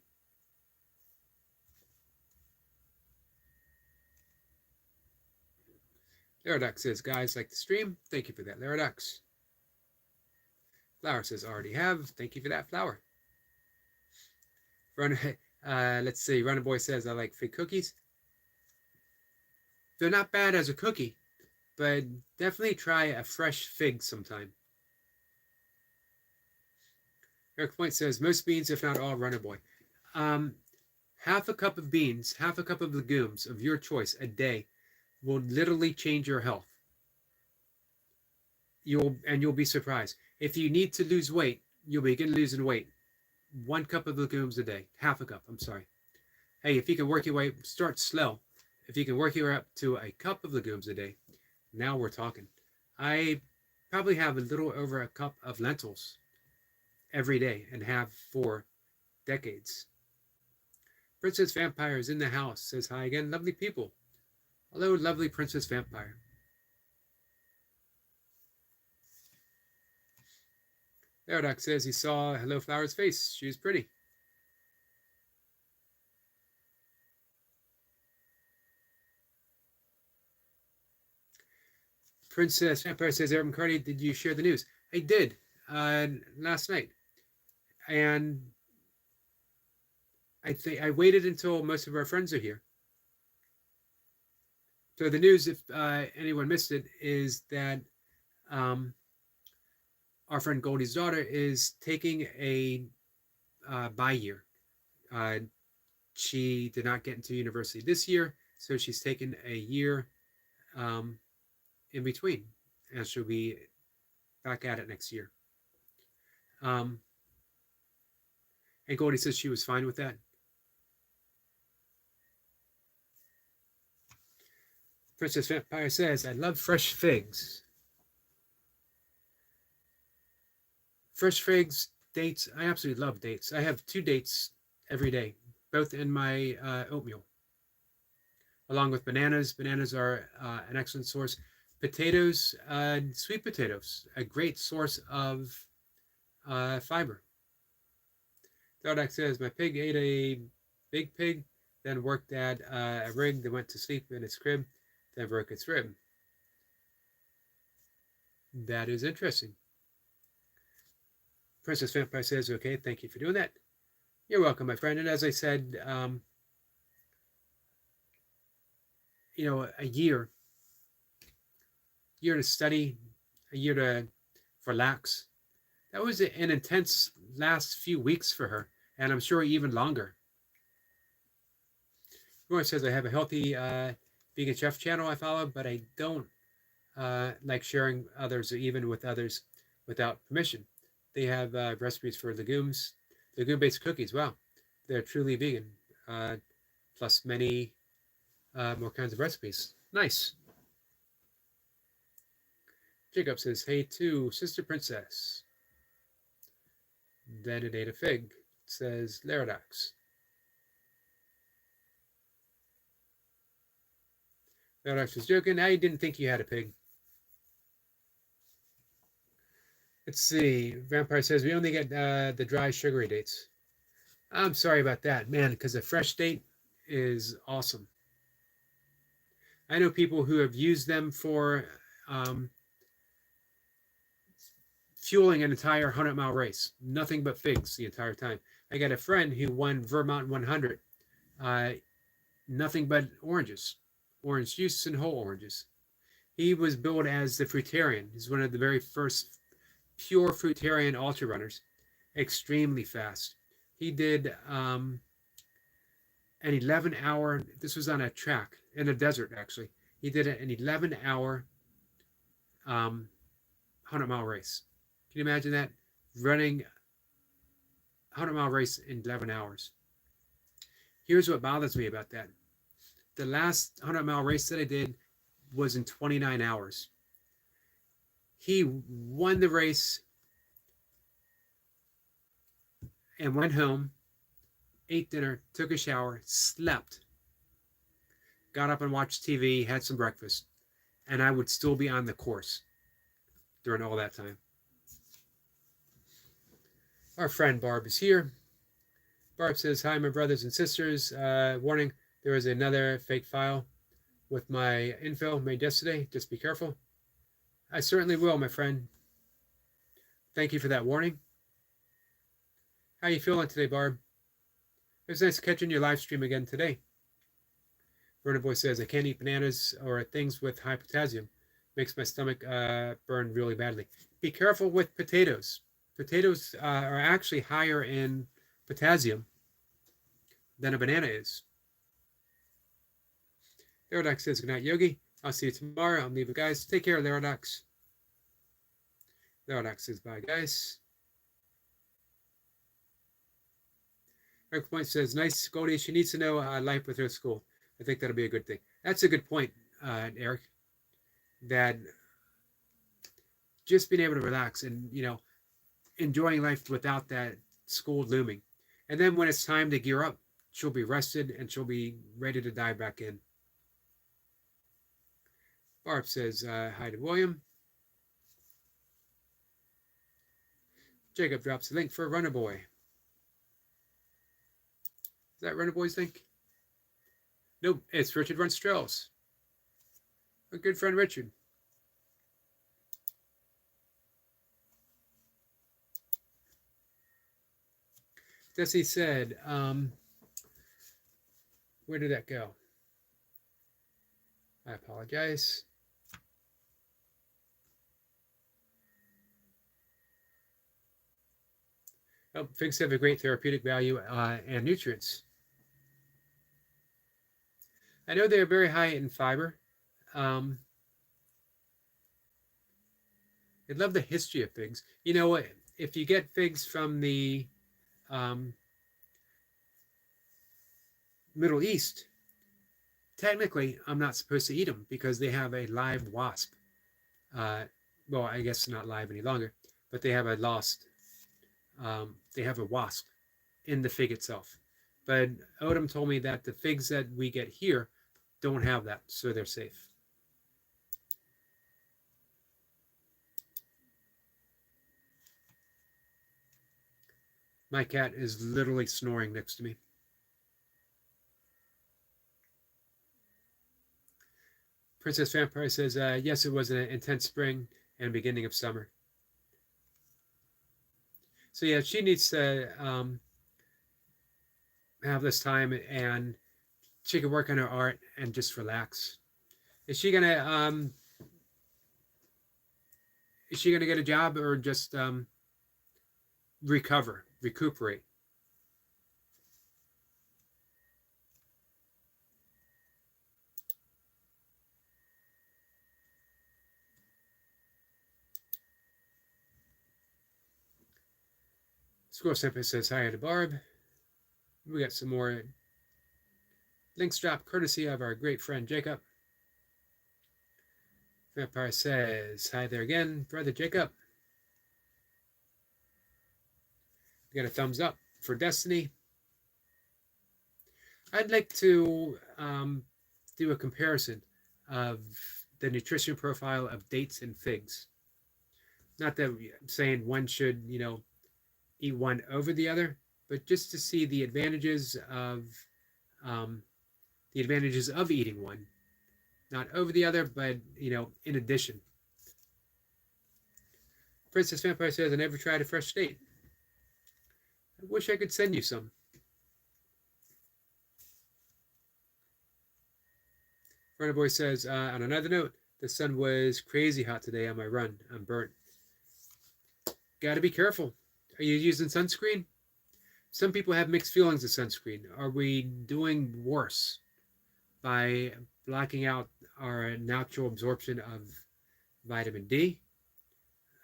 Laradox says, guys like the stream. Thank you for that, Laradox. Flower says, already have. Thank you for that, Flower. Let's see. Runner Boy says, I like fig cookies. They're not bad as a cookie, but definitely try a fresh fig sometime. Eric Point says, most beans, if not all, Runner Boy. Half a cup of beans, half a cup of legumes of your choice a day will literally change your health. You'll be surprised. If you need to lose weight, you'll begin losing weight. 1 cup of legumes a day. Half a cup, I'm sorry. Hey, if you can work your way, start slow. If you can work your way up to a cup of legumes a day, now we're talking. I probably have a little over a cup of lentils every day and have for decades. Princess Vampire is in the house. Says hi again. Lovely people. Hello, lovely Princess Vampire. Paradox says he saw Hello Flower's face. She was pretty. Princess Vampire says, Eric McCarty, did you share the news? I did last night. And I think I waited until most of our friends are here. So the news, if anyone missed it, is that our friend Goldie's daughter is taking a bi-year. She did not get into university this year, so she's taken a year in between, and she'll be back at it next year. And Goldie says she was fine with that. Princess Vampire says, I love fresh figs. Fresh figs, dates. I absolutely love dates. I have 2 dates every day, both in my oatmeal, along with bananas. Bananas are an excellent source. Potatoes, sweet potatoes, a great source of fiber. Dardak says, my pig ate a big pig, then worked at a rig that went to sleep in its crib, then broke its rib. That is interesting. Princess Vampire says, okay, thank you for doing that. You're welcome, my friend. And as I said, a year to study, a year to relax. That was an intense last few weeks for her, and I'm sure even longer. Roy says, I have a healthy vegan chef channel I follow, but I don't like sharing others, or even with others, without permission. They have recipes for legume-based cookies. Wow, they're truly vegan, plus many more kinds of recipes. Nice. Jacob says, hey to Sister Princess. Then it ate a fig, says Laradox. Laradox was joking. I didn't think you had a pig. Let's see. Vampire says, we only get the dry, sugary dates. I'm sorry about that, man, because a fresh date is awesome. I know people who have used them for fueling an entire 100-mile race. Nothing but figs the entire time. I got a friend who won Vermont 100. Nothing but oranges, orange juice and whole oranges. He was billed as the fruitarian. He's one of the very first pure fruitarian ultra runners. Extremely fast. He did an 11-hour, this was on a track in a desert actually. He did an 11-hour 100-mile race. Can you imagine that? Running a 100-mile race in 11 hours. Here's what bothers me about that. The last 100-mile race that I did was in 29 hours. He won the race and went home, ate dinner, took a shower, slept, got up and watched TV, had some breakfast, and I would still be on the course during all that time. Our friend Barb is here. Barb says, hi, my brothers and sisters. Warning, there is another fake file with my info made yesterday. Just be careful. I certainly will, my friend. Thank you for that warning. How you feeling today, Barb? It was nice catching your live stream again today. Verna Boy says, I can't eat bananas or things with high potassium. Makes my stomach burn really badly. Be careful with potatoes. Potatoes are actually higher in potassium than a banana is. Laradox says, good night, Yogi. I'll see you tomorrow. I'm leaving, guys. Take care, Laradox. Laradox says, bye, guys. Eric Point says, nice, Goldie. She needs to know life with her school. I think that'll be a good thing. That's a good point, Eric. That just being able to relax and, enjoying life without that school looming. And then when it's time to gear up, she'll be rested and she'll be ready to dive back in. Barb says, hi to William. Jacob drops a link for Runner Boy. Is that Runner Boy's link? Nope, it's Richard Runs Trails. Our good friend Richard. Desi said, where did that go? I apologize. Oh, figs have a great therapeutic value and nutrients. I know they're very high in fiber. I love the history of figs. You know what? If you get figs from the Middle East, technically, I'm not supposed to eat them because they have a live wasp. Well, I guess not live any longer, but they have a they have a wasp in the fig itself. But Odom told me that the figs that we get here don't have that, so they're safe. My cat is literally snoring next to me. Princess Vampire says, yes, it was an intense spring and beginning of summer. So yeah, she needs to have this time, and she can work on her art and just relax. Is she gonna um, is she gonna get a job or just recuperate? Squirrel Simply says hi to Barb. We got some more links dropped courtesy of our great friend Jacob. Vampire says hi there again, brother Jacob. We got a thumbs up for Destiny. I'd like to do a comparison of the nutrition profile of dates and figs. Not that I'm saying one should, eat one over the other, but just to see um, the advantages of eating one, not over the other, but in addition. Princess Vampire says, "I never tried a fresh date. I wish I could send you some." Runner Boy says, on another note, the sun was crazy hot today on my run. I'm burnt. Got to be careful. Are you using sunscreen? Some people have mixed feelings of sunscreen. Are we doing worse by blocking out our natural absorption of vitamin D?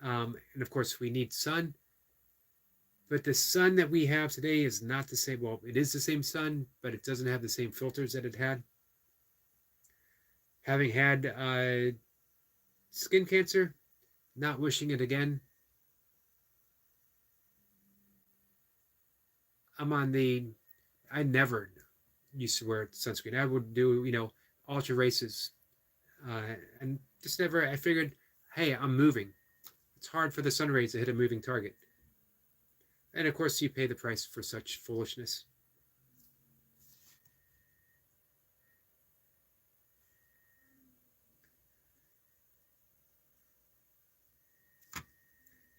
And of course, we need sun. But the sun that we have today is not the same. Well, it is the same sun, but it doesn't have the same filters that it had. Having had skin cancer, not wishing it again. I never used to wear sunscreen. I would do, ultra races. And just never, I figured, hey, I'm moving. It's hard for the sun rays to hit a moving target. And of course, you pay the price for such foolishness.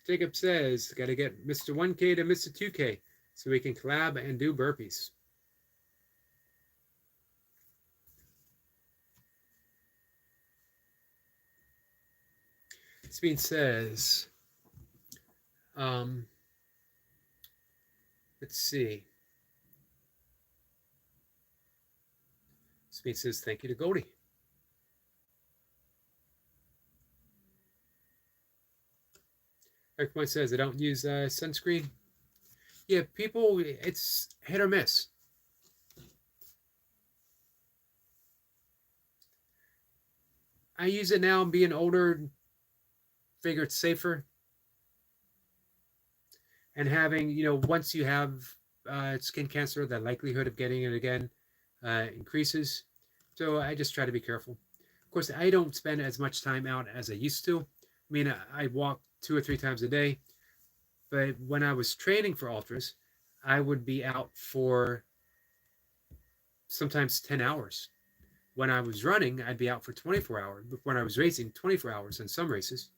Jacob says, got to get Mr. 1K to Mr. 2K so we can collab and do burpees. Speed says, let's see. Speed says, thank you to Goldie. Eric Point says, I don't use sunscreen. Yeah, people, it's hit or miss. I use it now, being older, figure it's safer. And having, once you have skin cancer, the likelihood of getting it again increases. So I just try to be careful. Of course, I don't spend as much time out as I used to. I mean, I walk 2 or 3 times a day. But when I was training for ultras, I would be out for sometimes 10 hours. When I was running, I'd be out for 24 hours. But when I was racing, 24 hours in some races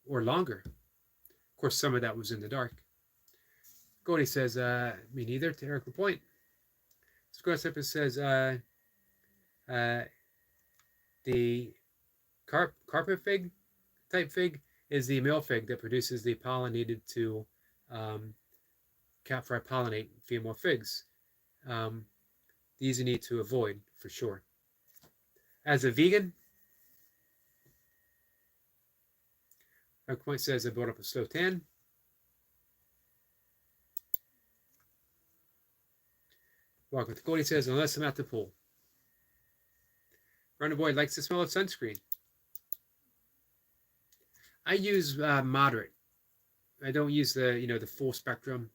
or longer. Of course, some of that was in the dark. Goldie says, me neither, to Eric LaPointe. Squaresipper says, the carpet fig type fig is the male fig that produces the pollen needed to fry pollinate female figs. These you need to avoid for sure. As a vegan, Eric Point says, I built up a slow tan. Walk with Goldie says, unless I'm at the pool. Runner Boy likes the smell of sunscreen. I use moderate. I don't use the full spectrum.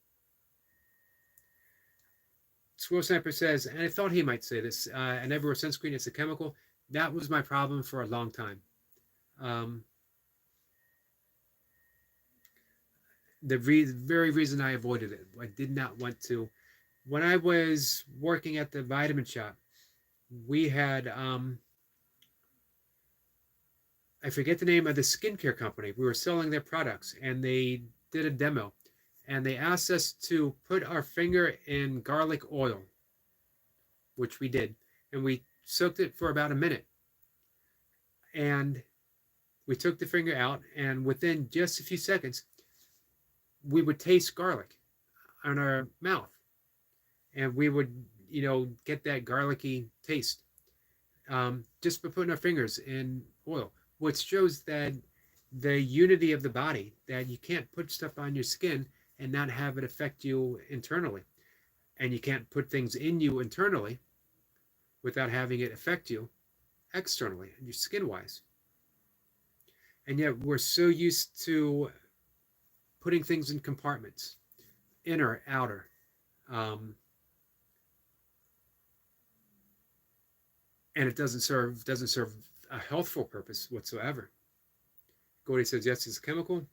Squirrel Sniper says, and I thought he might say this, I never wear sunscreen, it's a chemical. That was my problem for a long time. The very reason I avoided it, I did not want to. When I was working at the vitamin shop, we had I forget the name of the skincare company. We were selling their products, and they did a demo, and they asked us to put our finger in garlic oil, which we did, and we soaked it for about a minute. And we took the finger out, and within just a few seconds, we would taste garlic on our mouth, and we would, get that garlicky taste, just by putting our fingers in oil, which shows that the unity of the body, that you can't put stuff on your skin and not have it affect you internally, and you can't put things in you internally without having it affect you externally, your skin wise. And yet we're so used to putting things in compartments, inner, outer. Um, and it doesn't serve a healthful purpose whatsoever. Gordy says yes, it's a chemical.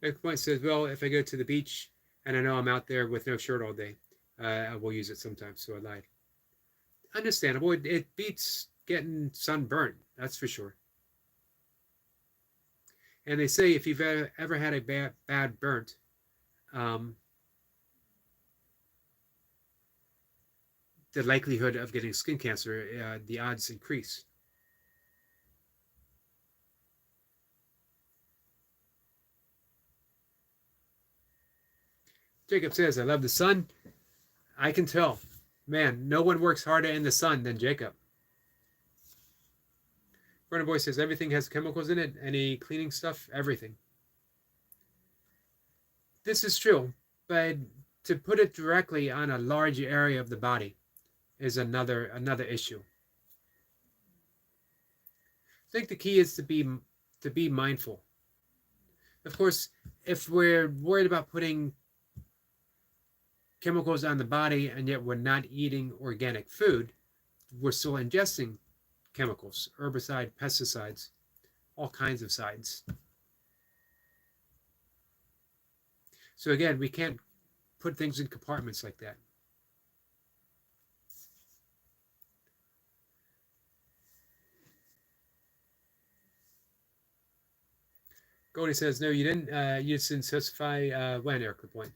Next point says, well, if I go to the beach and I know I'm out there with no shirt all day, I will use it sometimes. So I lied. Understandable. It beats getting sunburnt, that's for sure. And they say if you've ever had a bad burnt, the likelihood of getting skin cancer, the odds increase. Jacob says, I love the sun. I can tell. Man, no one works harder in the sun than Jacob. Burner Boy says, everything has chemicals in it. Any cleaning stuff, everything. This is true, but to put it directly on a large area of the body is another issue. I think the key is to be mindful. Of course, if we're worried about putting chemicals on the body and yet we're not eating organic food, we're still ingesting chemicals, herbicide, pesticides, all kinds of sides. So again, we can't put things in compartments like that. Goldie says, no, you didn't. You just didn't specify when, Eric LaPointe.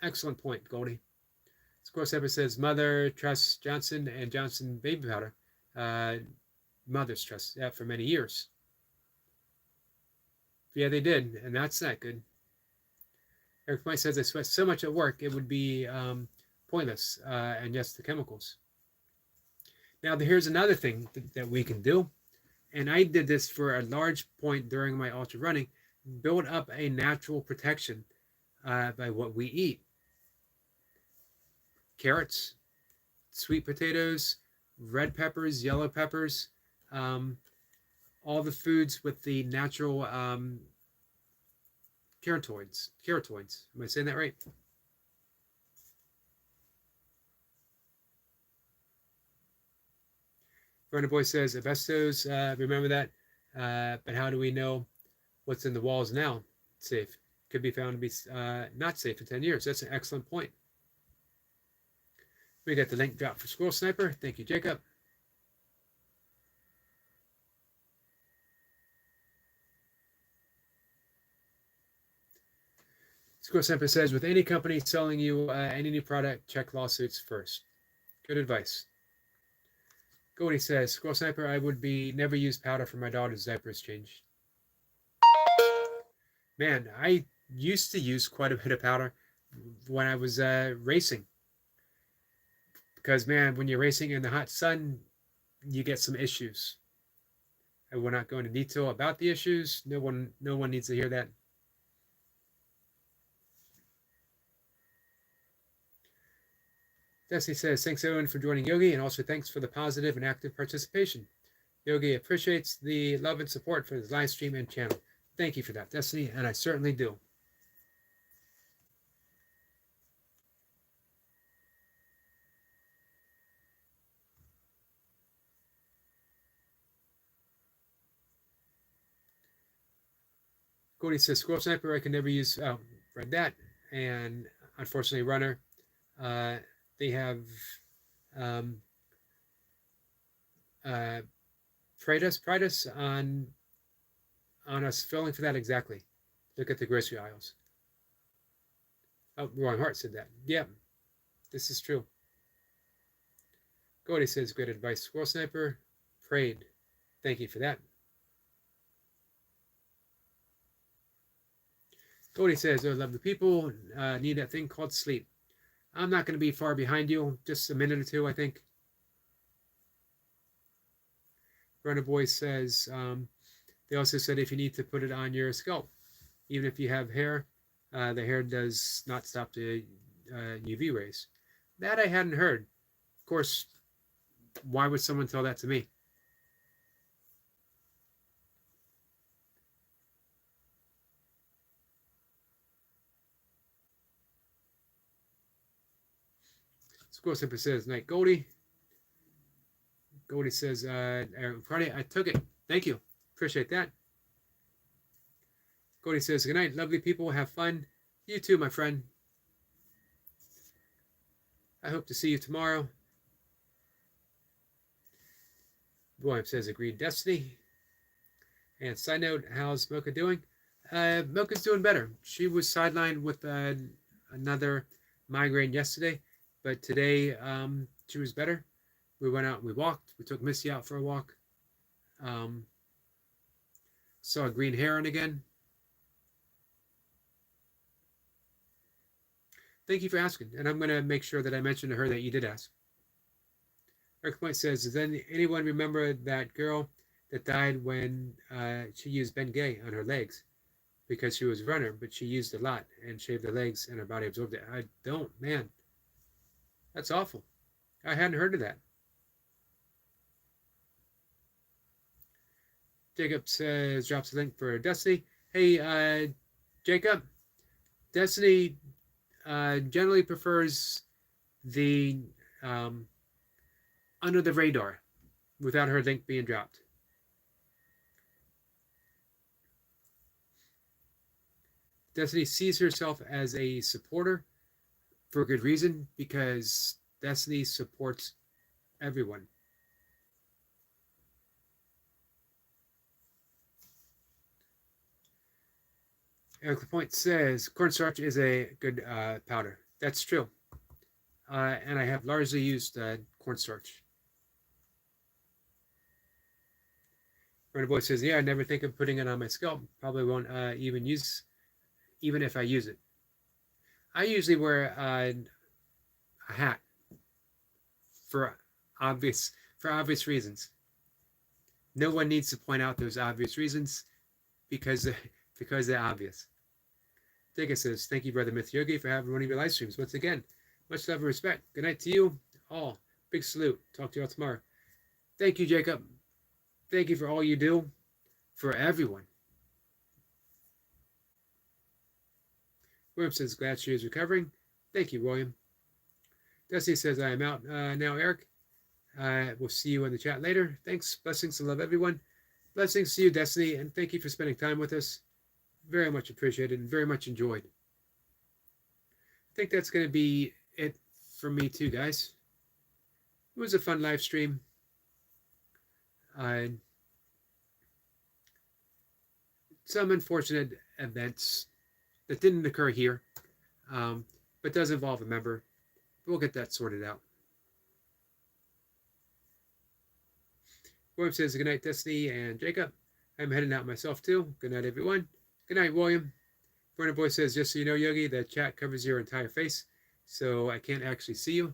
Excellent point, Goldie. Squirrel Sepper says, Mother trusts Johnson and Johnson baby powder. Mothers trust that for many years. Yeah, they did, and that's not good. Eric Point says, I sweat so much at work, it would be pointless, and yes, the chemicals. Now, here's another thing that we can do, and I did this for a large point during my ultra running, build up a natural protection by what we eat. Carrots, sweet potatoes, red peppers, yellow peppers, all the foods with the natural carotenoids. Am I saying that right? Verna Boy says, asbestos, remember that. But how do we know what's in the walls now? Safe. Could be found to be not safe in 10 years. That's an excellent point. We got the link drop for Squirrel Sniper. Thank you, Jacob. Squirrel Sniper says, with any company selling you any new product, check lawsuits first. Good advice. Goldie says, Squirrel Sniper, I would never use powder for my daughter's diapers changed. Man, I used to use quite a bit of powder when I was racing. Because, man, when you're racing in the hot sun, you get some issues. And we're not going into detail about the issues. No one needs to hear that. Destiny says, thanks everyone for joining Yogi, and also thanks for the positive and active participation. Yogi appreciates the love and support for his live stream and channel. Thank you for that, Destiny, and I certainly do. Cody says, Squirrel Sniper, I can never use, read that. And unfortunately, Runner, they have Um, uh, pride us on us falling for that exactly. Look at the grocery aisles. Oh, Wrong Heart said that. Yeah, this is true. Gordy says, great advice, Squirrel Sniper. Prayed. Thank you for that. Gordy says, I love the people. Need that thing called sleep. I'm not going to be far behind you. Just a minute or two, I think. Runner Boy says, they also said if you need to put it on your scalp, even if you have hair, the hair does not stop the UV rays. That I hadn't heard. Of course, why would someone tell that to me? Squirrel Simper says, night Goldie. Goldie says, Friday, I took it. Thank you. Appreciate that. Goldie says, good night, lovely people. Have fun. You too, my friend. I hope to see you tomorrow. William says, agreed, Destiny. And side note, how's Mocha doing? Mocha's doing better. She was sidelined with another migraine yesterday, but today she was better. We went out and we walked. We took Missy out for a walk. Saw a green heron again. Thank you for asking, and I'm going to make sure that I mention to her that you did ask. Eric Point says, does anyone remember that girl that died when she used Bengay on her legs because she was a runner, but she used a lot and shaved her legs and her body absorbed it? I don't, man. That's awful. I hadn't heard of that. Jacob says, drops a link for Destiny. Hey, Jacob, Destiny generally prefers the under the radar without her link being dropped. Destiny sees herself as a supporter for good reason, because Destiny supports everyone. Eric Lapointe says cornstarch is a good powder. That's true. And I have largely used cornstarch. Runner Boy says, yeah, I never think of putting it on my scalp. Probably won't even if I use it. I usually wear a hat for obvious reasons. No one needs to point out those obvious reasons because they're obvious. Digga says, thank you, Brother Myth Yogi, for having one of your live streams. Once again, much love and respect. Good night to you all. Big salute. Talk to you all tomorrow. Thank you, Jacob. Thank you for all you do for everyone. William says, glad she is recovering. Thank you, William. Destiny says, I am out now, Eric. We'll see you in the chat later. Thanks. Blessings and love, everyone. Blessings to you, Destiny, and thank you for spending time with us. Very much appreciated and very much enjoyed. I think that's going to be it for me too, guys. It was a fun live stream. Some unfortunate events that didn't occur here, but does involve a member. We'll get that sorted out. William says, good night, Destiny and Jacob. I'm heading out myself too. Good night, everyone. Good night, William. Burner Boy says, just so you know, Yogi, the chat covers your entire face, so I can't actually see you.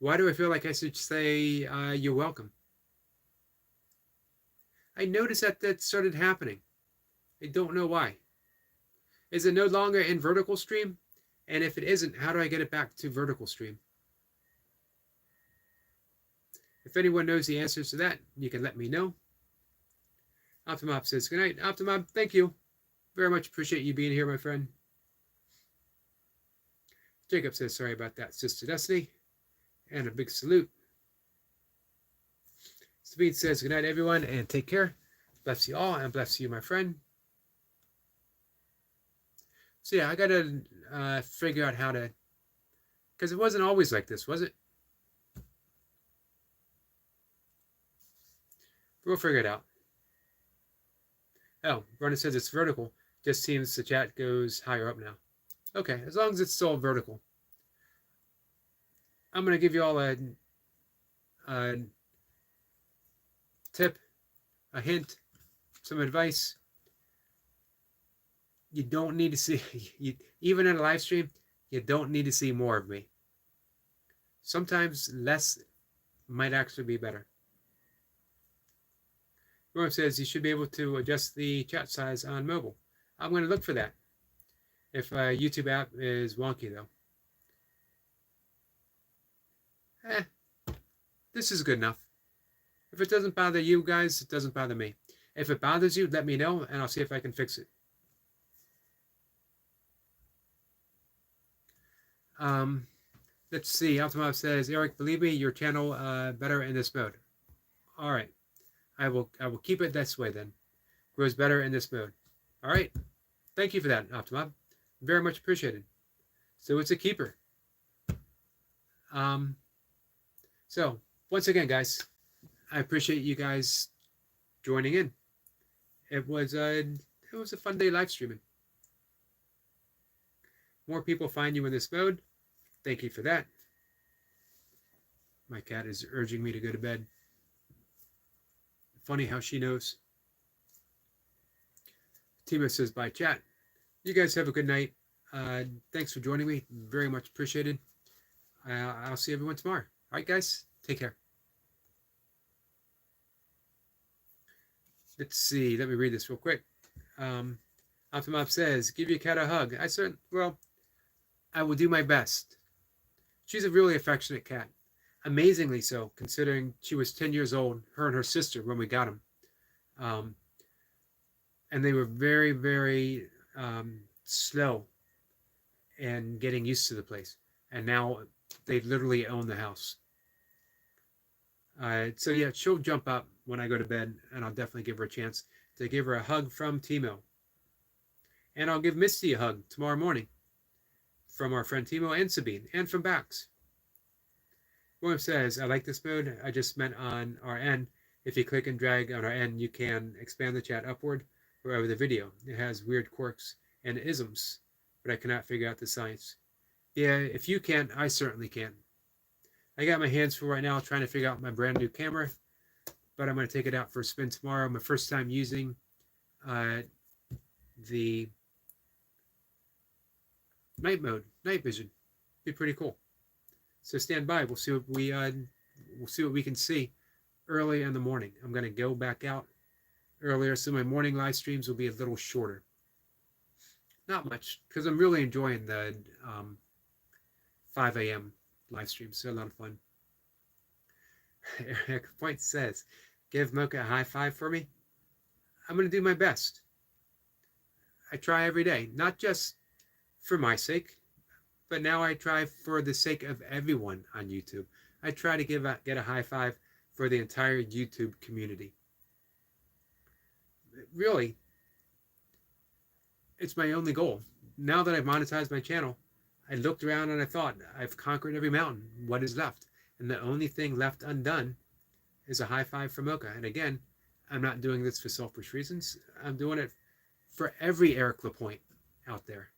Why do I feel like I should say you're welcome? I noticed that started happening. I don't know why. Is it no longer in vertical stream? And if it isn't, how do I get it back to vertical stream? If anyone knows the answers to that, you can let me know. Optimob says, good night. Optimob, thank you. Very much appreciate you being here, my friend. Jacob says, sorry about that, Sister Destiny. And a big salute. Sabine says, good night, everyone, and take care. Bless you all, and bless you, my friend. So yeah, I gotta figure out how to, because it wasn't always like this, was it? We'll figure it out. Oh, Vernon says it's vertical. Just seems the chat goes higher up now. Okay, as long as it's still vertical. I'm gonna give you all a tip, a hint, some advice. You don't need to see, even in a live stream, you don't need to see more of me. Sometimes less might actually be better. Roman says you should be able to adjust the chat size on mobile. I'm going to look for that. If YouTube app is wonky though. This is good enough. If it doesn't bother you guys, it doesn't bother me. If it bothers you, let me know and I'll see if I can fix it. Let's see. Altamab says, Eric, believe me, your channel better in this mode. All right. I will keep it this way then. Grows better in this mode. All right. Thank you for that, Optimab. Very much appreciated. So it's a keeper. So once again, guys, I appreciate you guys joining in. It was a fun day live streaming. More people find you in this mode. Thank you for that. My cat is urging me to go to bed. Funny how she knows. Timo says, bye, chat. You guys have a good night. Thanks for joining me. Very much appreciated. I'll see everyone tomorrow. All right, guys. Take care. Let's see. Let me read this real quick. Optimop says, give your cat a hug. I will do my best. She's a really affectionate cat. Amazingly so, considering she was 10 years old, her and her sister, when we got them. And they were very, very slow in getting used to the place. And now they literally own the house. So yeah, she'll jump up when I go to bed, and I'll definitely give her a chance to give her a hug from Timo. And I'll give Misty a hug tomorrow morning from our friend Timo and Sabine, and from Bax. William says, I like this mode. I just meant on our end. If you click and drag on our end, you can expand the chat upward or over the video. It has weird quirks and isms, but I cannot figure out the science. Yeah, if you can, I certainly can. I got my hands full right now trying to figure out my brand new camera, but I'm going to take it out for a spin tomorrow. My first time using the night mode, night vision. Be pretty cool. So stand by. We'll see what we can see early in the morning. I'm going to go back out earlier, so my morning live streams will be a little shorter. Not much, because I'm really enjoying the 5 a.m. live streams. So a lot of fun. Eric Point says, give Mocha a high five for me. I'm going to do my best. I try every day, not just for my sake, but now I try for the sake of everyone on YouTube. I try to get a high five for the entire YouTube community. Really, it's my only goal. Now that I've monetized my channel, I looked around and I thought, I've conquered every mountain. What is left? And the only thing left undone is a high five for Mocha. And again, I'm not doing this for selfish reasons. I'm doing it for every Eric LaPointe out there.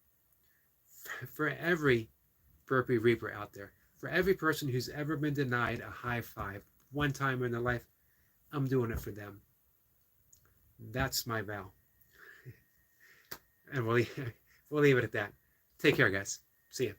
For every Burpee Reaper out there. For every person who's ever been denied a high five one time in their life, I'm doing it for them. That's my vow. And we'll leave it at that. Take care, guys. See ya.